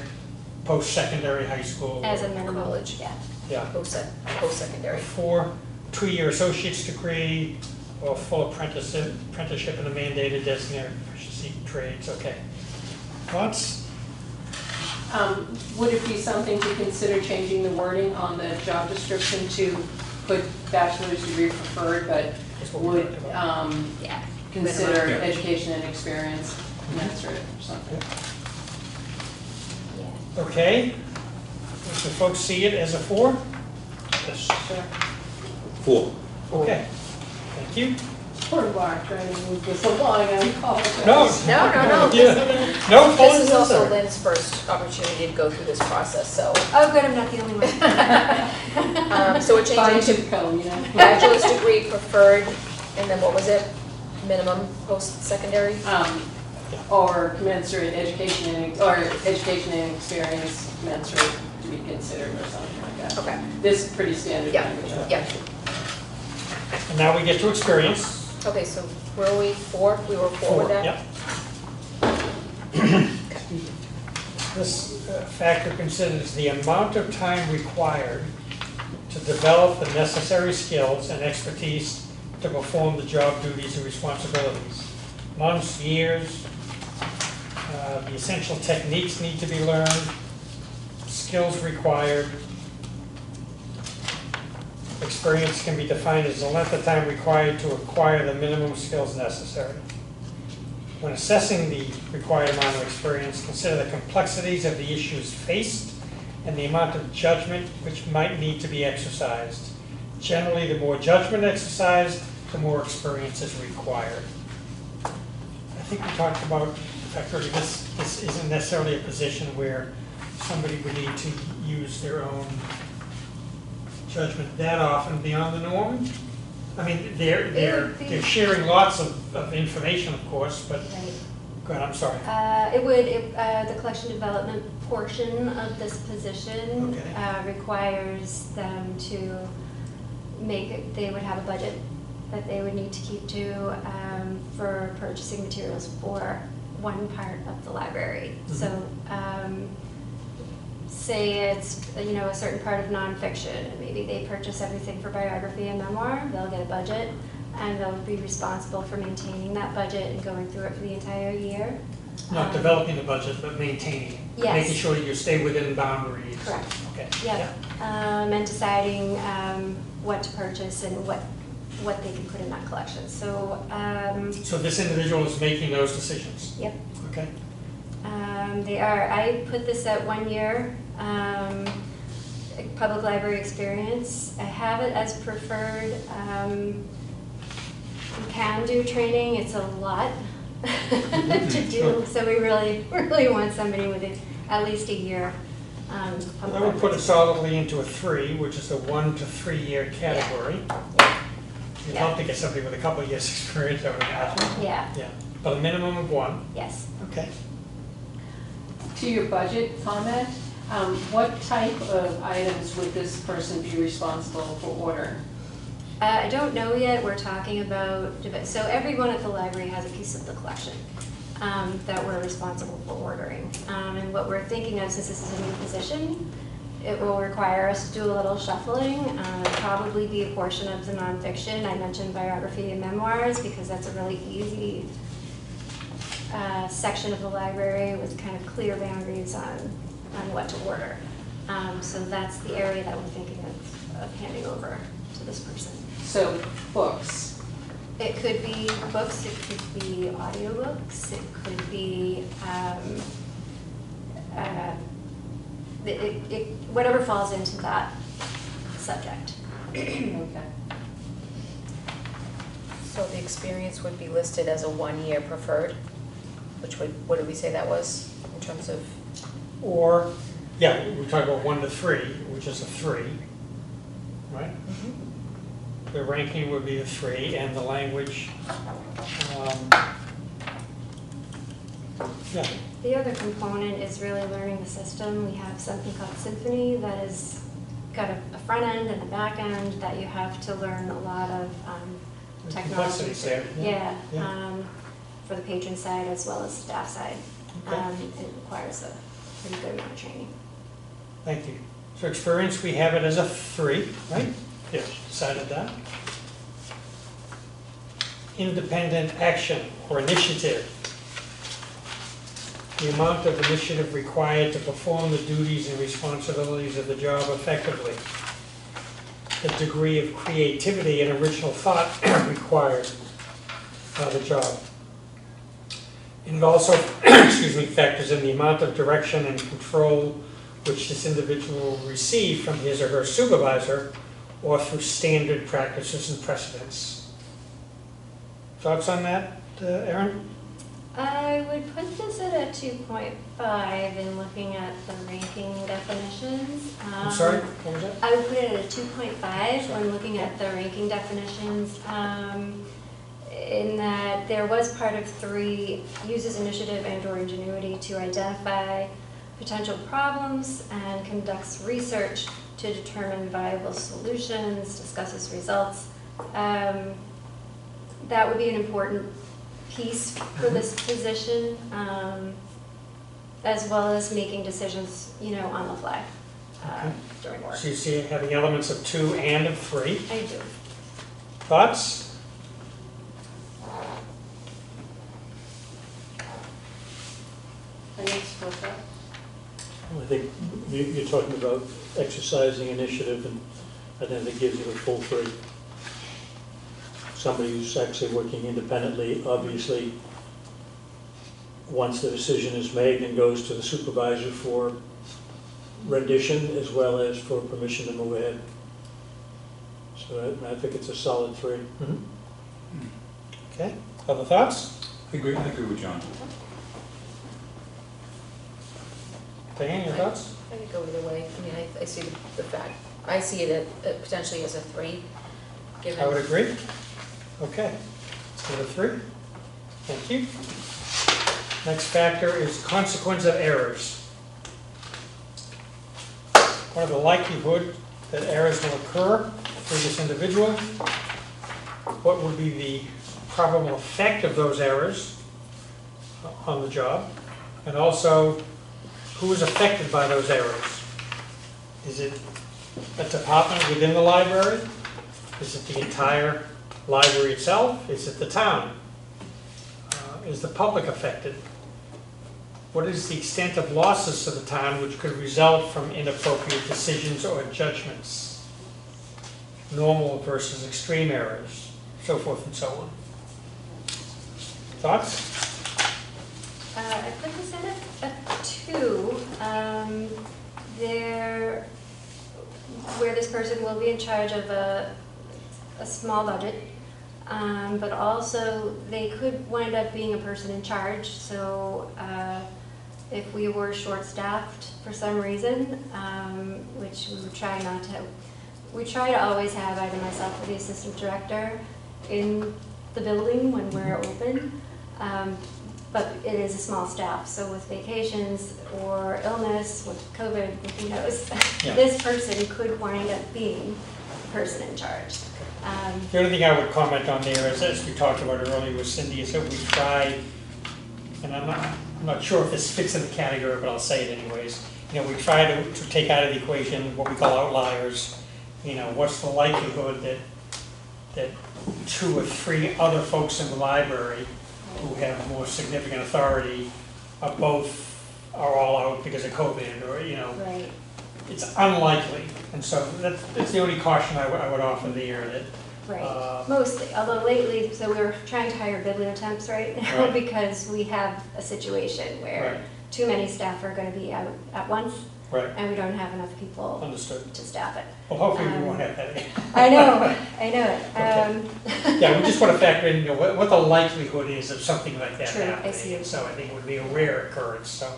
post-secondary high school. As a minimum. College. Yeah. Yeah. Post-secondary. 4, 2-year associate's degree, or full apprenticeship in a mandated designated proficiency trades, okay. Thoughts? Would it be something to consider changing the wording on the job description to put bachelor's degree preferred, but That's what we would talked about. Yeah. consider Yeah. education and experience commensurate or something? Yeah. Okay. So folks see it as a 4? Yes. Sure. 4. Okay. Thank you. Poor Mark, trying to move this along, I apologize. No. No. Yeah. No, This pulling is also there. Lynn's first opportunity to go through this process, so, Oh, good, I'm not the only one. so we're Fine changing to tooth comb, you know? bachelor's degree preferred, and then what was it? Minimum post-secondary? Or commensurate education or education and experience commensurate to be considered or something like that. Okay, This is pretty standard yeah, language. yeah. And now we get to experience. Okay, so where are we, 4? We were 4 with that? Yep. This factor considers the amount of time required to develop the necessary skills and expertise to perform the job duties and responsibilities. Months, years, the essential techniques need to be learned, skills required. Experience can be defined as the length of time required to acquire the minimum skills necessary. When assessing the required amount of experience, consider the complexities of the issues faced and the amount of judgment which might need to be exercised. Generally, the more judgment exercised, the more experience is required. I think we talked about the fact that this isn't necessarily a position where somebody would need to use their own judgment that often beyond the norm. I mean, they're sharing lots of information, of course, but, Right. go ahead, I'm sorry. The collection development portion of this position Okay. requires them to they would have a budget that they would need to keep to for purchasing materials for one part of the library. Mhm. So, say it's, a certain part of nonfiction, and maybe they purchase everything for biography and memoir, they'll get a budget, and they'll be responsible for maintaining that budget and going through it for the entire year. Not developing the budget, but maintaining it. Yes. Making sure you stay within boundaries. Correct. Okay. Yep. And deciding what to purchase and what they can put in that collection. So, So this individual is making those decisions? yep. Okay. I put this at 1 year, public library experience. I have it as preferred. You can do training, it's a lot to do, so we really want somebody with at least a year. I would put it solidly into a 3, which is the 1 to 3 year category. You'd Yeah. love to get somebody with a couple of years' experience, I would imagine. Yeah, Yeah, but a minimum of 1. yes. Okay. To your budget comment, what type of items would this person be responsible for ordering? I don't know yet, we're talking about, so everyone at the library has a piece of the collection that we're responsible for ordering. And what we're thinking of, since this is a new position, it will require us to do a little shuffling, probably be a portion of the nonfiction. I mentioned biography and memoirs because that's a really easy section of the library with kind of clear boundaries on what to order. So that's the area that we're thinking of handing over to this person. So, books. It could be books, it could be audiobooks, it could be whatever falls into that subject. Okay. So the experience would be listed as a 1 year preferred, which would, what did we say that was in terms of? Or, yeah, we're talking about 1 to 3, which is a 3, right? The ranking would be a 3, and the language, yeah, The other component is really learning the system. We have something called Symphony that has got a front end and a back end that you have to learn a lot of the technology. complexities there. Yeah, Yeah. for the patron side as well as staff side. Okay. It requires a pretty good amount of training. Thank you. So experience, we have it as a 3, right? Yes. Decided that. Independent action or initiative. The amount of initiative required to perform the duties and responsibilities of the job effectively. The degree of creativity and original thought required by the job. And it also, factors in the amount of direction and control which this individual will receive from his or her supervisor or through standard practices and precedents. Thoughts on that, Erin? I would put this at a 2.5 in looking at the ranking definitions. I'm sorry, what was that? I would put it at a 2.5 when looking at the ranking definitions, in that there was part of 3, uses initiative and/or ingenuity to identify potential problems and conducts research to determine viable solutions, discusses results. That would be an important piece for this position, as well as making decisions, on the fly during work. So you see it having elements of 2 and of 3. I do. Thoughts? Any support that? I think you're talking about exercising initiative, and I think that gives you the full 3. Somebody who's actually working independently, obviously, once the decision is made, and goes to the supervisor for rendition as well as for permission to move ahead. So I think it's a solid 3. Okay, other thoughts? I agree with John. Diane, your thoughts? I could go either way. I mean, I see the fact, I see it potentially as a 3, given. I would agree. Okay, let's go to 3. Thank you. Next factor is consequence of errors. What are the likelihood that errors will occur through this individual? What would be the probable effect of those errors on the job? And also, who is affected by those errors? Is it a department within the library? Is it the entire library itself? Is it the town? Is the public affected? What is the extent of losses to the town which could result from inappropriate decisions or judgments? Normal versus extreme errors, so forth and so on. Thoughts? I put this in a 2. There, where this person will be in charge of a small budget, but also they could wind up being a person in charge. So if we were short-staffed for some reason, which we would try not to, we try to always have either myself or the assistant director in the building when we're open. But it is a small staff, so with vacations or illness, with COVID, who knows, Yeah. this person could wind up being the person in charge. The only thing I would comment on there is, as we talked about earlier with Cindy, is that we try, and I'm not sure if this fits in the category, but I'll say it anyways. You know, we try to take out of the equation what we call outliers. You know, what's the likelihood that 2 or 3 other folks in the library who have more significant authority are all out because of COVID, or, you know, Right. it's unlikely. And so that's the only caution I would offer there, that Right, mostly, although lately, so we were trying to hire bibliotemps right now Right. because we have a situation where Right. too many staff are going to be out at once right, and we don't have enough people understood. to staff it. Well, hopefully we won't have that again. I know it. Okay. Yeah, we just want to factor in, you know, what the likelihood is of something like that True, I happening. see. So I think it would be a rare occurrence, so.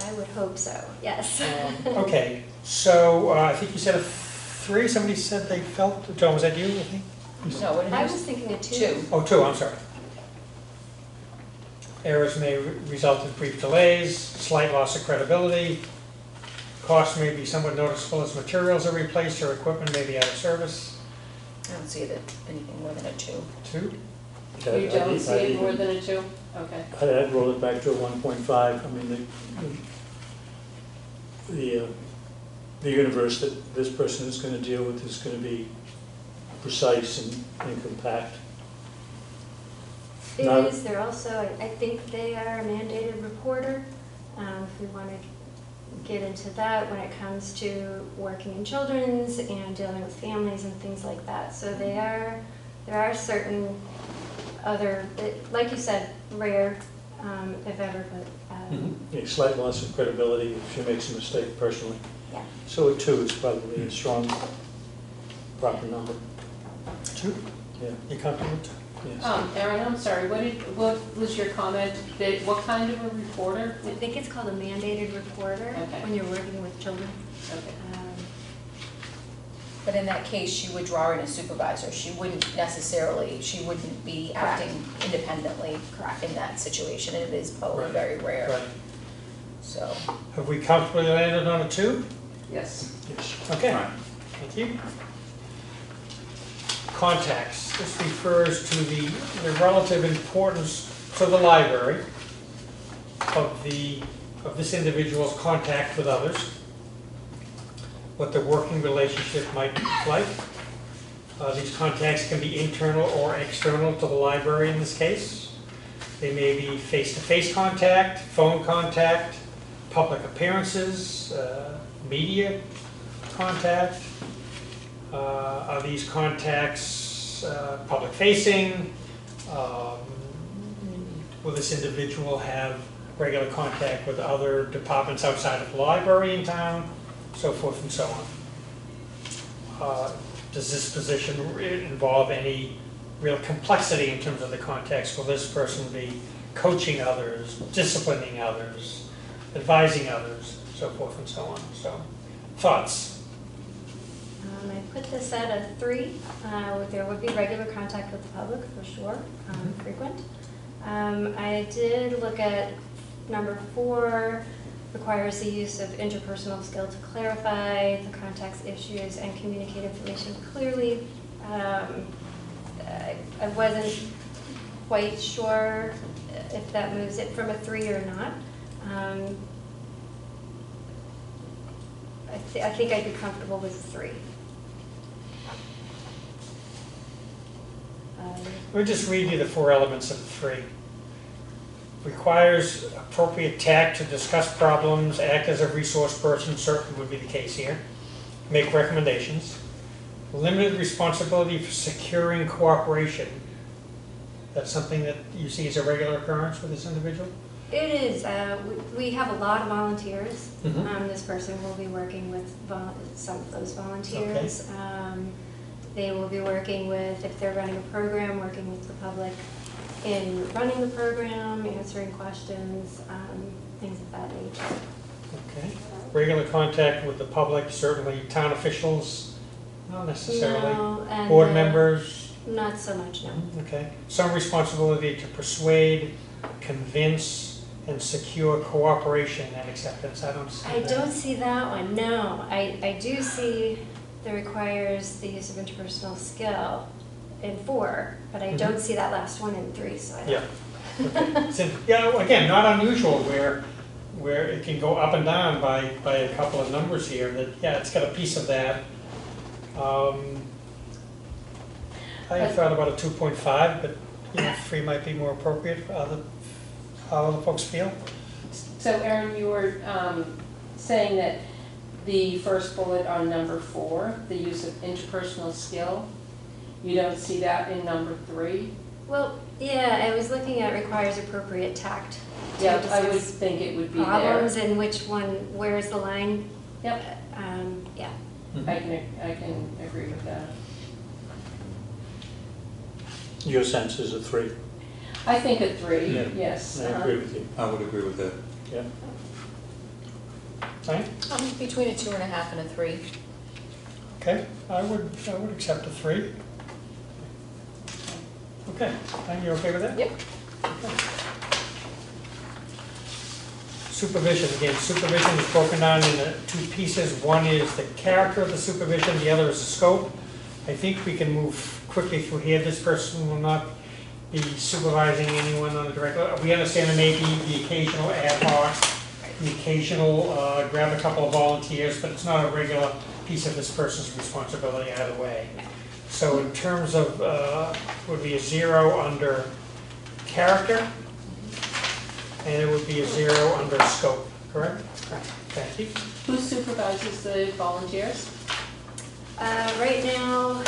I would hope so, yes. Okay, so I think you said a 3, somebody said they felt, John, was that you, I think? No, what did I you was thinking a 2. 2. Oh, 2, I'm sorry. Errors may result in brief delays, slight loss of credibility, costs may be somewhat noticeable as materials are replaced or equipment may be out of service. I don't see that anything more than a 2. 2, You don't see it more than a 2? Okay. I'd roll it back to a 1.5. I mean, the universe that this person is going to deal with is going to be precise and compact. It No. is, they're also, I think they are a mandated reporter. If we want to get into that when it comes to working in children's and dealing with families and things like that. So there are certain other, like you said, rare, if ever, but Yeah, slight loss of credibility if she makes a mistake personally. yeah. So a 2 is probably a strong, proper number. 2, Yeah, you comfortable with 2? yes. Erin, I'm sorry, what was your comment? What kind of a reporter? I think it's called a mandated reporter Okay. when you're working with children. Okay. But in that case, she would draw in a supervisor. She wouldn't be acting independently. Correct. In that situation, and it is probably Right. very rare, Right. so. Have we comfortably landed on a 2? Yes. Yes. Okay, Right. thank you. Contacts, this refers to the relative importance to the library of this individual's contact with others, what the working relationship might look like. These contacts can be internal or external to the library in this case. They may be face-to-face contact, phone contact, public appearances, media contact. Are these contacts public-facing? Will this individual have regular contact with other departments outside of the library in town? So forth and so on. Does this position involve any real complexity in terms of the context? Will this person be coaching others, disciplining others, advising others, so forth and so on? So, thoughts? I put this at a 3. There would be regular contact with the public, for sure, frequent. I did look at number 4, requires the use of interpersonal skill to clarify the context issues and communicate information clearly. I wasn't quite sure if that moves it from a 3 or not. I think I'd be comfortable with 3. Let me just read you the 4 elements of the 3. Requires appropriate tact to discuss problems, act as a resource person, certainly would be the case here, make recommendations, limited responsibility for securing cooperation. That's something that you see as a regular occurrence with this individual? It is. We have a lot of volunteers. Mhm. This person will be working with some of those volunteers. They will be working with, if they're running a program, working with the public in running the program, answering questions, things of that nature. Okay. Regular contact with the public, certainly town officials, not necessarily. No, and Board members, not so much, no. okay. Some responsibility to persuade, convince, and secure cooperation and acceptance. I don't see I that. don't see that one, no. I do see that requires the use of interpersonal skill in 4, but I don't see that last one in 3, so I don't. Yeah. Okay. So, yeah, again, not unusual where it can go up and down by a couple of numbers here, that, yeah, it's got a piece of that. I thought about a 2.5, but, you know, 3 might be more appropriate for how other folks feel. So Erin, you were saying that the first bullet on number 4, the use of interpersonal skill, you don't see that in number 3? Well, yeah, I was looking at requires appropriate tact to Yeah, I would discuss think it would be there. problems and which one, where's the line? Yep, Yeah. I can agree with that. Your sense is a 3. I think a 3, Yeah, yes. I agree with you. I would agree with that. Yeah. Right? Between a 2.5 and a 3. Okay, I would accept a 3. Okay, are you okay with that? Yep. Okay. Supervision, again, supervision is broken down into 2 pieces. One is the character of the supervision, the other is the scope. I think we can move quickly through here. This person will not be supervising anyone on a direct level. We understand there may be the occasional ad hoc, the occasional grab a couple of volunteers, but it's not a regular piece of this person's responsibility either way. So in terms of, would be a 0 under character, and it would be a 0 under scope, correct? Correct. Thank you. Who supervises the volunteers? Right now,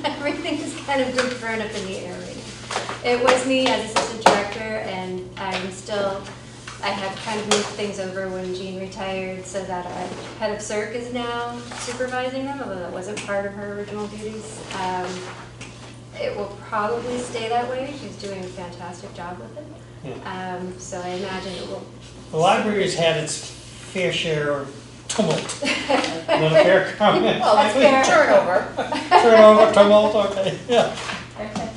everything is kind of been thrown up in the air right now. It was me as assistant director, and I had kind of moved things over when Jean retired, so that our head of CERC is now supervising them, although that wasn't part of her original duties. It will probably stay that way. She's doing a fantastic job with it. Yeah. So I imagine it will. The library has had its fair share of tumult. Not a fair comment. Well, that's fair. Turnover. Turnover, tumult, okay, yeah. Okay.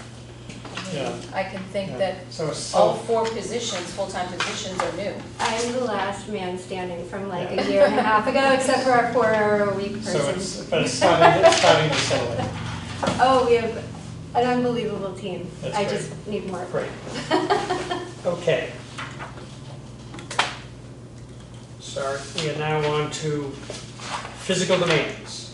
Yeah. I can think that So it's all so, 4 positions, full-time positions, are new. I'm the last man standing from like a year and a half ago, except for our 4-hour-a-week so person. but it's starting to settle in. Oh, we have an unbelievable team. That's I great. just need more. Great. Okay. Sorry, we are now on to physical demands,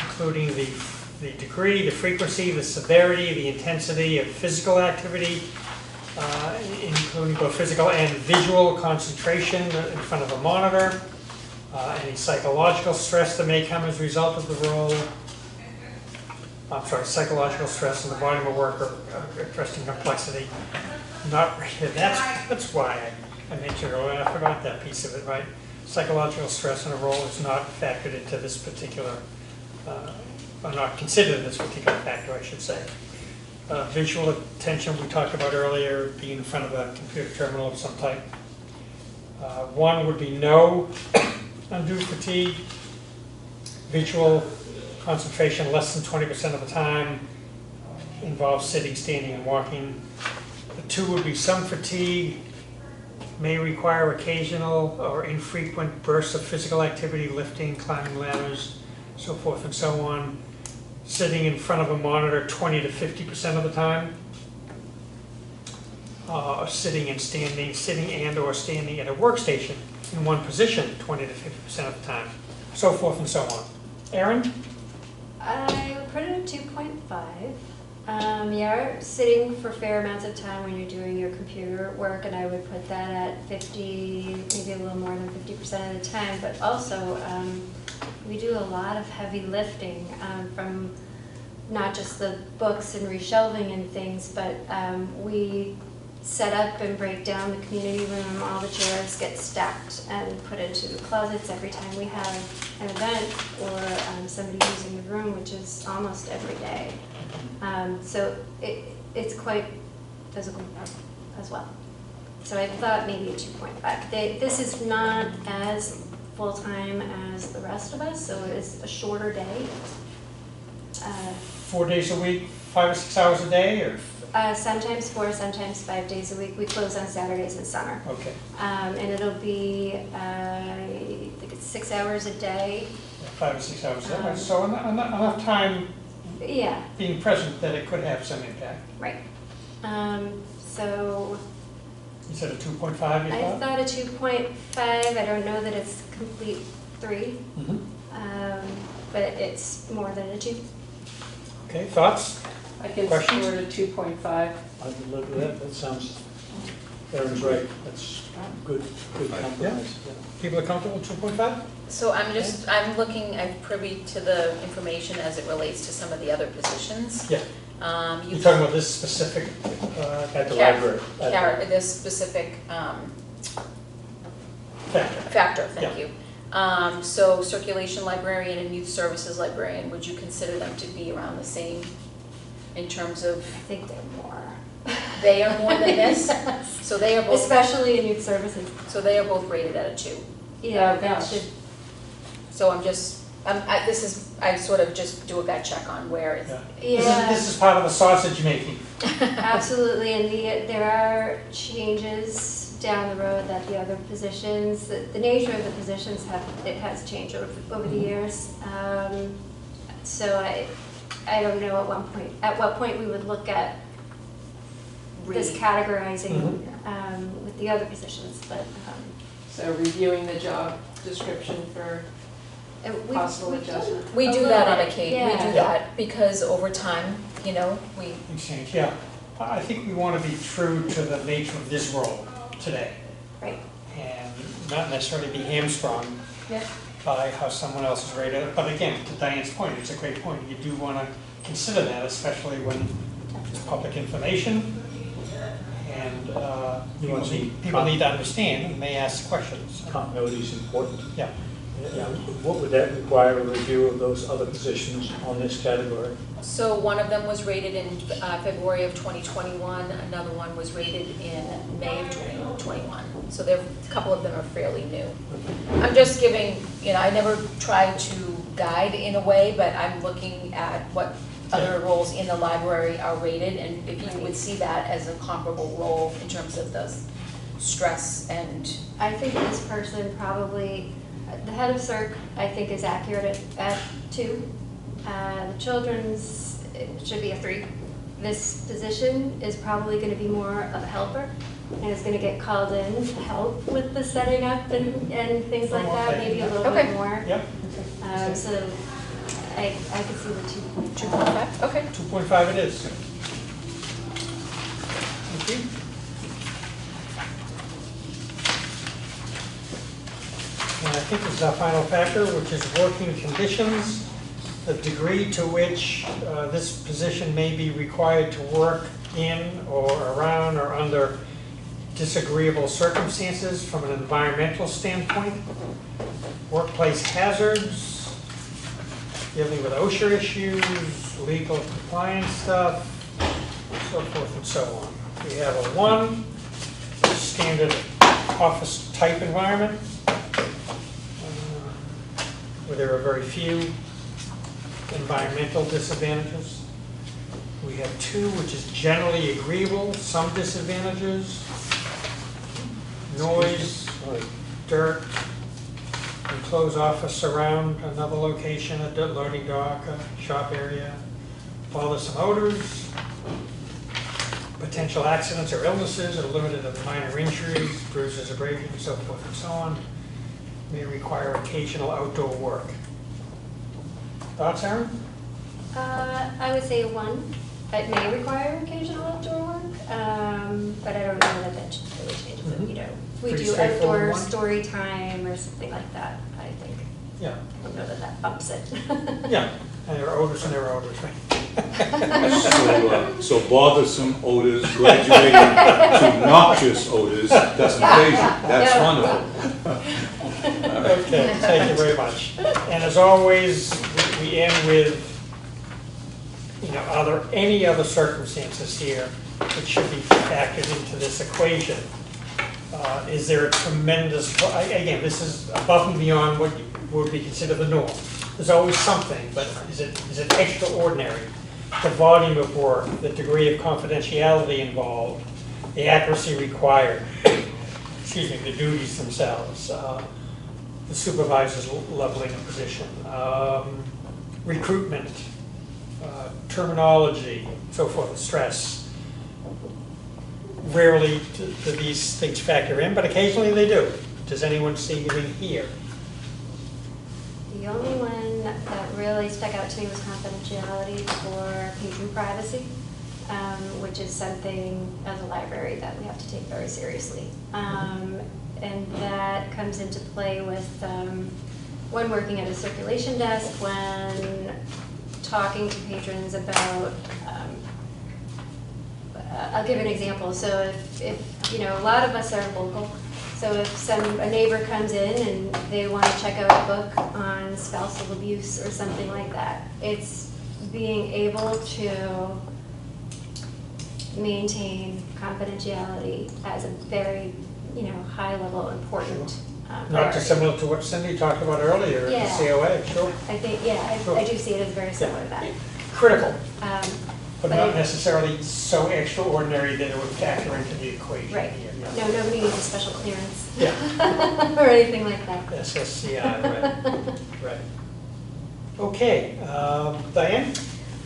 including the degree, the frequency, the severity, the intensity of physical activity, including both physical and visual concentration in front of a monitor, any psychological stress that may come as a result of the role. I'm sorry, psychological stress in the volume of work or interesting complexity. Not really, that's why I mentioned earlier, I forgot that piece of it, right? Psychological stress in a role is not factored into this particular, or not considered in this particular factor, I should say. Visual attention, we talked about earlier, being in front of a computer terminal of some type. 1 would be no undue fatigue. Habitual concentration less than 20% of the time, involves sitting, standing, and walking. The 2 would be some fatigue, may require occasional or infrequent bursts of physical activity, lifting, climbing ladders, so forth and so on. Sitting in front of a monitor 20 to 50% of the time. Sitting and or standing at a workstation in one position 20 to 50% of the time, so forth and so on. Erin? I would put it at 2.5. You are sitting for fair amounts of time when you're doing your computer work, and I would put that at 50, maybe a little more than 50% of the time. But also, we do a lot of heavy lifting from not just the books and reshelving and things, but we set up and break down the community room. All the chairs get stacked and put into the closets every time we have an event or somebody using the room, which is almost every day. So it's quite physical as well. So I thought maybe a 2.5. This is not as full-time as the rest of us, so it is a shorter day. 4 days a week, 5 or 6 hours a day, or? Sometimes 4, sometimes 5 days a week. We close on Saturdays and summer. Okay. And it'll be, I think it's 6 hours a day. 5 or 6 hours a day, so enough time Yeah, being present that it could have some impact. right. So You said a 2.5, you I thought? thought a 2.5. I don't know that it's complete 3, Mhm. but it's more than a 2. Okay, thoughts? I can Questions? support a 2.5. I would look at that, that sounds, Erin's right, that's good compromise. Yeah. People are comfortable with 2.5? So I'm looking, I'm privy to the information as it relates to some of the other positions. Yeah. You're talking about this specific, At the library. This specific factor. factor, thank Yeah. you. So circulation librarian and youth services librarian, would you consider them to be around the same in terms of, I think they're more. they are more than this? Yes. So they are both, Especially in youth services. so they are both rated at a 2. Yeah, Oh, that gosh. should, So I sort of just do a gut check on where it's, Yeah. This is part of the sausage making. absolutely, and there are changes down the road that the other positions, the nature of the positions has changed over the years. So I don't know at what point we would look at this Re- categorizing with the other positions, but So reviewing the job description for possible we've done adjustment. we a do little that on bit, occasion, we yeah. do that because over time, we, Exchange, yeah. I think we want to be true to the nature of this role today Right. and not necessarily be hamstrung Yeah. by how someone else is rated. But again, to Diane's point, it's a great point. You do want to consider that, especially when it's public information and want some people need to understand and may ask questions. Continuity is important. Yeah. Yeah. What would that require, a review of those other positions on this category? so one of them was rated in February of 2021, another one was rated in May of 2021. So a couple of them are fairly new. I'm just giving, I never try to guide in a way, but I'm looking at what other roles in the library are rated, and if you would see that as a comparable role in terms of the stress and, I think this person probably, the head of CERC, I think is accurate at 2. The children's, it should be a 3. This position is probably going to be more of a helper and is going to get called in to help with the setting up and things like that, maybe a little Okay. bit more. Yep. So I could see the 2. 2.5, okay. 2.5 it is. Thank you. And I think this is our final factor, which is working conditions, the degree to which this position may be required to work in or around or under disagreeable circumstances from an environmental standpoint, workplace hazards, dealing with OSHA issues, legal compliance stuff, so forth and so on. We have a 1, standard office type environment. where there are very few environmental disadvantages. We have 2, which is generally agreeable, some disadvantages, noise, dirt, enclosed office around another location, a loading dock, a shop area, bothersome odors, potential accidents or illnesses are limited to minor injuries, bruises, abrasions, so forth and so on. May require occasional outdoor work. Thoughts, Aaron? I would say 1. It may require occasional outdoor work, but I don't know that that really changes it, you know. If we Pretty do straightforward outdoor one. story time or something like that, I think, Yeah, I don't know that that bumps it. yeah, and there are odors and there are odors, right? So bothersome odors graduating to noxious odors doesn't phase you. That's Yeah. wonderful. Okay, thank you very much. And as always, we end with, you know, are there any other circumstances here that should be factored into this equation? Is there a tremendous, again, this is above and beyond what would be considered the norm. There's always something, but is it extraordinary? The volume of work, the degree of confidentiality involved, the accuracy required, excuse me, the duties themselves, the supervisor's leveling of position, recruitment, terminology, so forth, stress. Rarely do these things factor in, but occasionally they do. Does anyone see anything here? The only one that really stuck out to me was confidentiality for patron privacy, which is something as a library that we have to take very seriously. And that comes into play with when working at a circulation desk, when talking to patrons about, I'll give an example. So if you know, a lot of us are local. So if a neighbor comes in and they want to check out a book on spousal abuse or something like that, it's being able to maintain confidentiality as a very, you know, high level important Not priority. dissimilar to what Cindy talked about earlier Yeah. at the COA, sure. I think, yeah, Sure. I do see it as very similar to that. Critical, Um, but But not it- necessarily so extraordinary that it would factor into the equation. Right. here, yeah. No, nobody needs a special clearance. Yeah. Or anything like that. SSCI, right, right. Okay, Diane?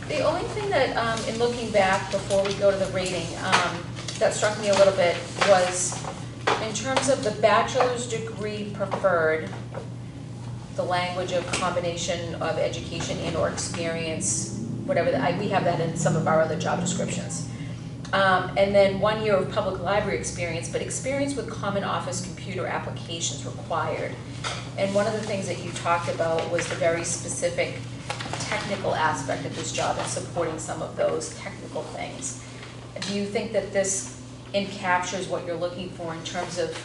The only thing that, in looking back before we go to the rating, that struck me a little bit was in terms of the bachelor's degree preferred, the language of combination of education and or experience, whatever, we have that in some of our other job descriptions. And then 1 year of public library experience, but experience with common office computer applications required. And one of the things that you talked about was the very specific technical aspect of this job and supporting some of those technical things. Do you think that this captures what you're looking for in terms of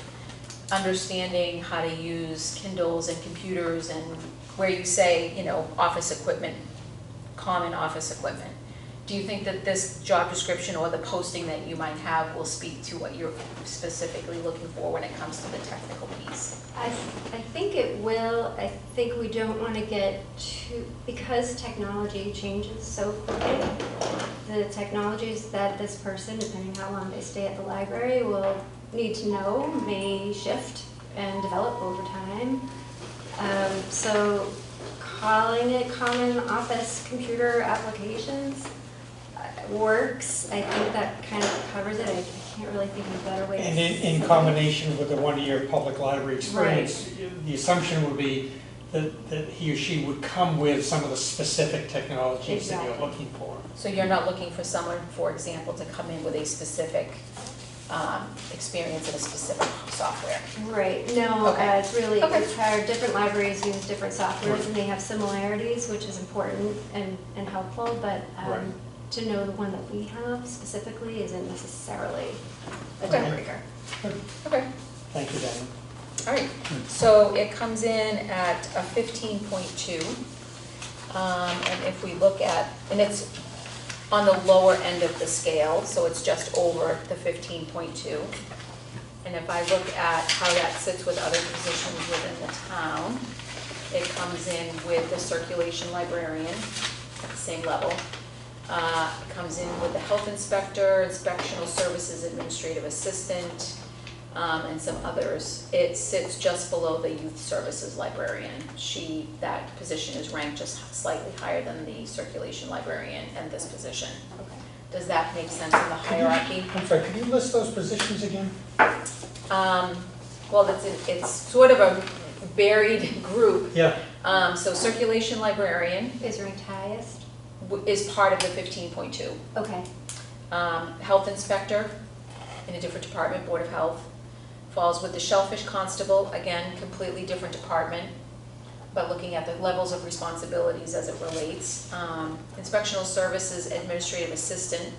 understanding how to use Kindles and computers, and where you say, you know, office equipment, common office equipment? Do you think that this job description or the posting that you might have will speak to what you're specifically looking for when it comes to the technical piece? I think it will. I think we don't want to get too, because technology changes so quickly, the technologies that this person, depending how long they stay at the library, will need to know may shift and develop over time. So calling it common office computer applications works. I think that kind of covers it. I can't really think of a better way to And say in it. combination with the 1 year public library experience, the assumption would be that he or she would come with some of the specific technologies that you're Exactly. looking for. So you're not looking for someone, for example, to come in with a specific experience in a specific software? Right, no, Okay. it's really, Okay. it's hard, different libraries use different softwares and they have similarities, which is important and helpful, but Right. to know the one that we have specifically isn't necessarily a Okay. deal breaker. Okay. Thank you, Diane. All right, so it comes in at a 15.2. And if we look at, and it's on the lower end of the scale, so it's just over the 15.2. And if I look at how that sits with other positions within the town, it comes in with the circulation librarian at the same level. It comes in with the health inspector, inspectional services administrative assistant, and some others. It sits just below the youth services librarian. That position is ranked just slightly higher than the circulation librarian and this position. Okay. Does that make sense in the hierarchy? I'm sorry, could you list those positions again? Well, it's sort of a varied group. Yeah, So circulation librarian Is ranked highest? is part of the 15.2. Okay. Health inspector in a different department, Board of Health, falls with the shellfish constable, again, completely different department, but looking at the levels of responsibilities as it relates. Inspectional services administrative assistant,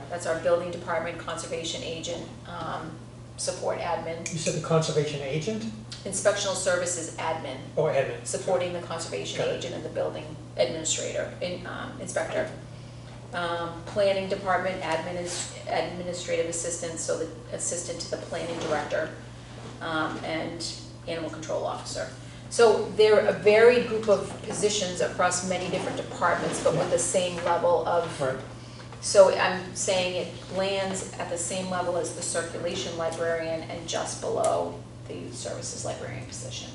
that's our building department, conservation agent, support admin. you said the conservation agent? Inspectional services admin, Oh, admin. supporting the conservation Got it. agent and the building administrator, inspector. Planning department, administrative assistant, so the assistant to the planning director, and animal control officer. So they're a varied group of positions across many different departments, but with the same level of. Right. So I'm saying it lands at the same level as the circulation librarian and just below the youth services librarian position.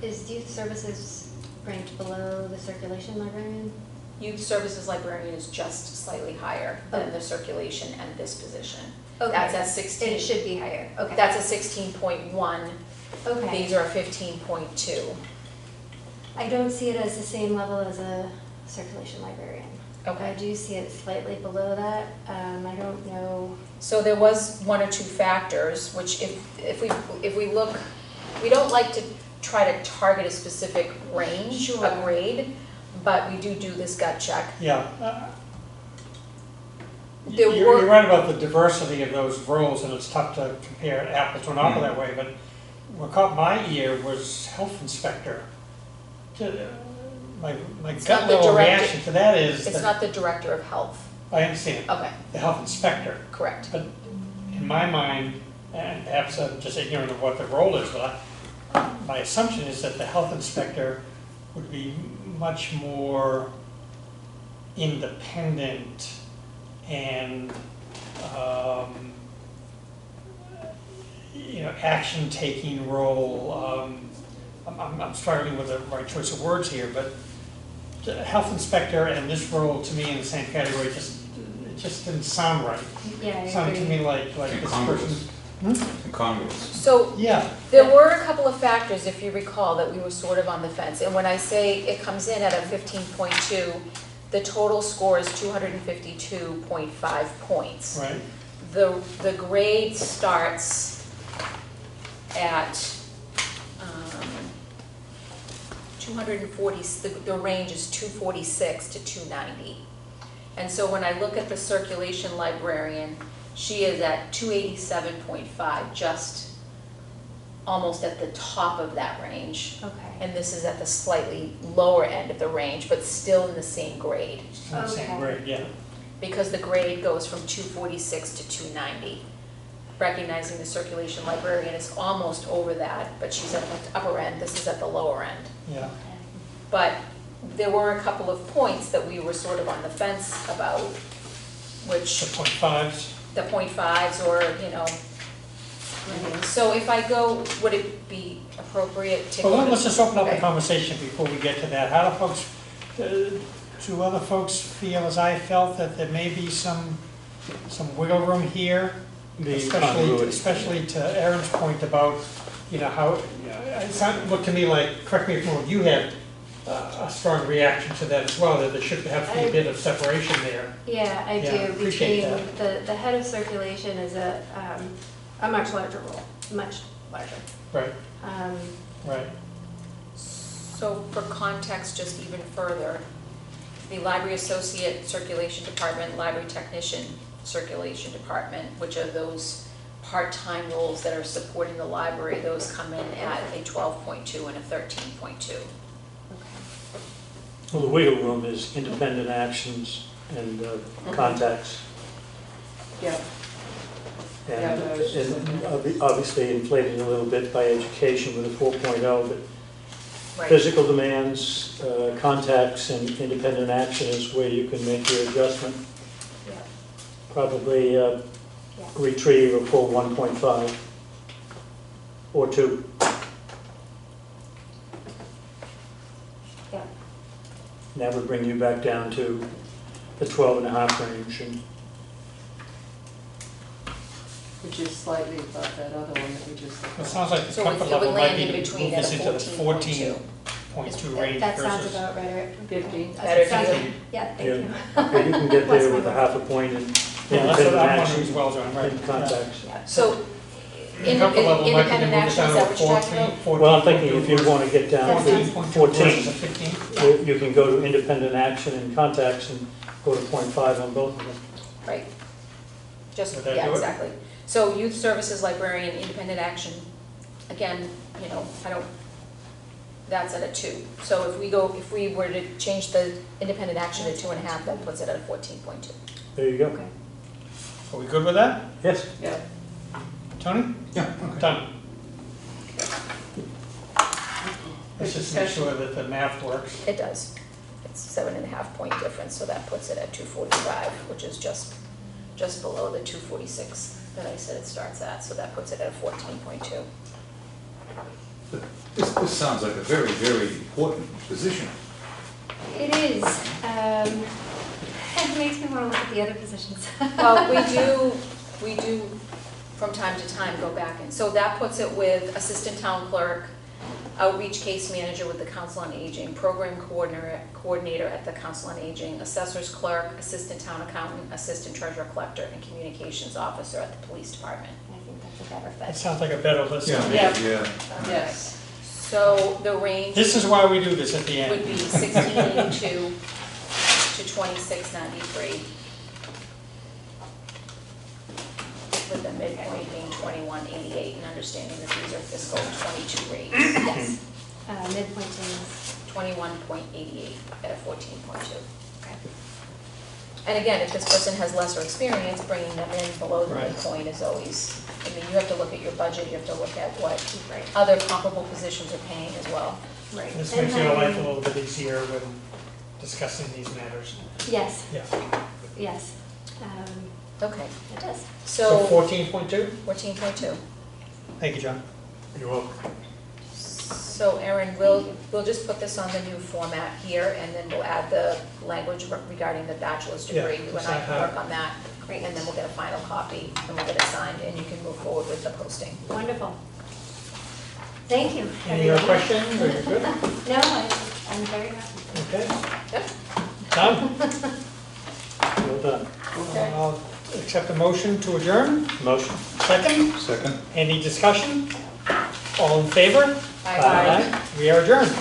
Is youth services ranked below the circulation librarian? Youth services librarian is just slightly higher than the circulation and this position. Okay. That's at 16. It should be higher, okay. That's a 16.1. Okay. These are 15.2. I don't see it as the same level as a circulation librarian. Okay. I do see it slightly below that. I don't know. So there was one or two factors, which if we look, we don't like to try to target a specific range, Sure. a grade, but we do this gut check. Yeah. There You're were- right about the diversity of those roles, and it's tough to compare apple to an apple that way, but what caught my ear was health inspector. My It's gut not the level director- reaction to that is It's that, not the director of health. I understand, Okay, the health inspector. correct. But in my mind, and perhaps I'm just ignorant of what the role is, but my assumption is that the health inspector would be much more independent and, action-taking role. I'm struggling with the right choice of words here, but the health inspector and this role to me in the same category it just didn't sound right. Yeah, I It sounded to agree. me like this person. Incongruous. So Yeah, there were a couple of factors, if you recall, that we were sort of on the fence. And when I say it comes in at a 15.2, the total score is 252.5 points. right. The grade starts at 240, the range is 246 to 290. And so when I look at the circulation librarian, she is at 287.5, just almost at the top of that range. Okay. And this is at the slightly lower end of the range, but still in the same grade, It's not the same Okay. grade, yeah. because the grade goes from 246 to 290. Recognizing the circulation librarian is almost over that, but she's at the upper end, this is at the lower end. Yeah. But there were a couple of points that we were sort of on the fence about, The which .5s. the .5s or, so if I go, would it be appropriate to? Well, let's just open up the Okay. conversation before we get to that. How do folks, do other folks feel as I felt that there may be some wiggle room here? The continuity. Especially to Erin's point about, how, it looked to me like, correct me if I'm wrong, you had a strong reaction to that as well, that there should have to be a bit of separation there. Yeah, I Yeah, do, appreciate between, the head of circulation is a much larger role, much larger. Right, Um, right. So for context, just even further, the library associate circulation department, library technician circulation department, which are those part-time roles that are supporting the library, those come in at a 12.2 and a 13.2. Well, the wiggle room is independent actions and contacts. Yeah. Yeah, And but I was just obviously inflated a little bit by education with a 4.0, but Right. Physical demands, contacts, and independent action is where you can make your adjustment. Yeah. Probably retrieve or pull 1.5 or 2. Yeah. And that would bring you back down to the 12.5 range. And Which is slightly above that other one that we just looked It at. sounds like the So comfort it would level might land be in to between move at this a into the 14.2. 14.2 range That sounds versus. about right. 15. Better to Sounds you. like- Yeah, thank Yeah. you. But you can get there with a half a point in Yeah, that's independent what I'm wondering as action well, John, right? and contacts. Yeah. So, The comfort level might be to independent move it action, down is to that what you're talking about? 14. Well, I'm thinking if you want to get down to 14.2 versus a 14, 15. you can go to independent action and contacts and go to 0.5 on both of them. Right. Just, Would that yeah, do it? exactly. So youth services, librarian, independent action, again, I don't, that's at a 2. So if we were to change the independent action to 2.5, that puts it at a 14.2. There you go. Okay. Are we good with that? Yes. Yeah. Tony? Yeah, Done. Let's just make sure that the math works. It does. It's 7.5 point difference, so that puts it at 245, which is just below the 246 that I said it starts at, so that puts it at a 14.2. This sounds like a very, very important position. It is. It makes me want to look at the other positions. Well, we do from time to time go back and, so that puts it with assistant town clerk, outreach case manager with the Council on Aging, program coordinator at the Council on Aging, assessor's clerk, assistant town accountant, assistant treasurer collector, and communications officer at the police department. I think that's a better That fit. sounds like a better list. to me. Yeah. Yeah. Yes. So the range This is why we do this at the would end. be 1682 to 2693. With the midpoint being 2188, and understanding that these are fiscal 22 rates. Yes. Midpoint is, 21.88 at a 14.2. okay. And again, if this person has lesser experience, bringing them in below the Right. midpoint is always, I mean, you have to look at your budget, you have to look at what Right. other comparable positions are paying as well. Right. This And makes your then- life a little bit easier when discussing these matters. Yes, Yeah. yes. Okay, It does. So so 14.2? 14.2. Thank you, John. You're welcome. So Erin, we'll just put this on the new format here, and then we'll add the language regarding the bachelor's Yeah, degree. You and I can exactly. work on that. Great. And then we'll get a final copy, and we'll get it signed, and you can move forward with the posting. Wonderful. Thank you. Any other everyone. questions? Are you good? No, I'm very happy. Okay. Yep. Done? Well done. Okay. I'll accept a motion to adjourn. Motion. Second? Second? Any discussion? All in favor? Bye. We are adjourned.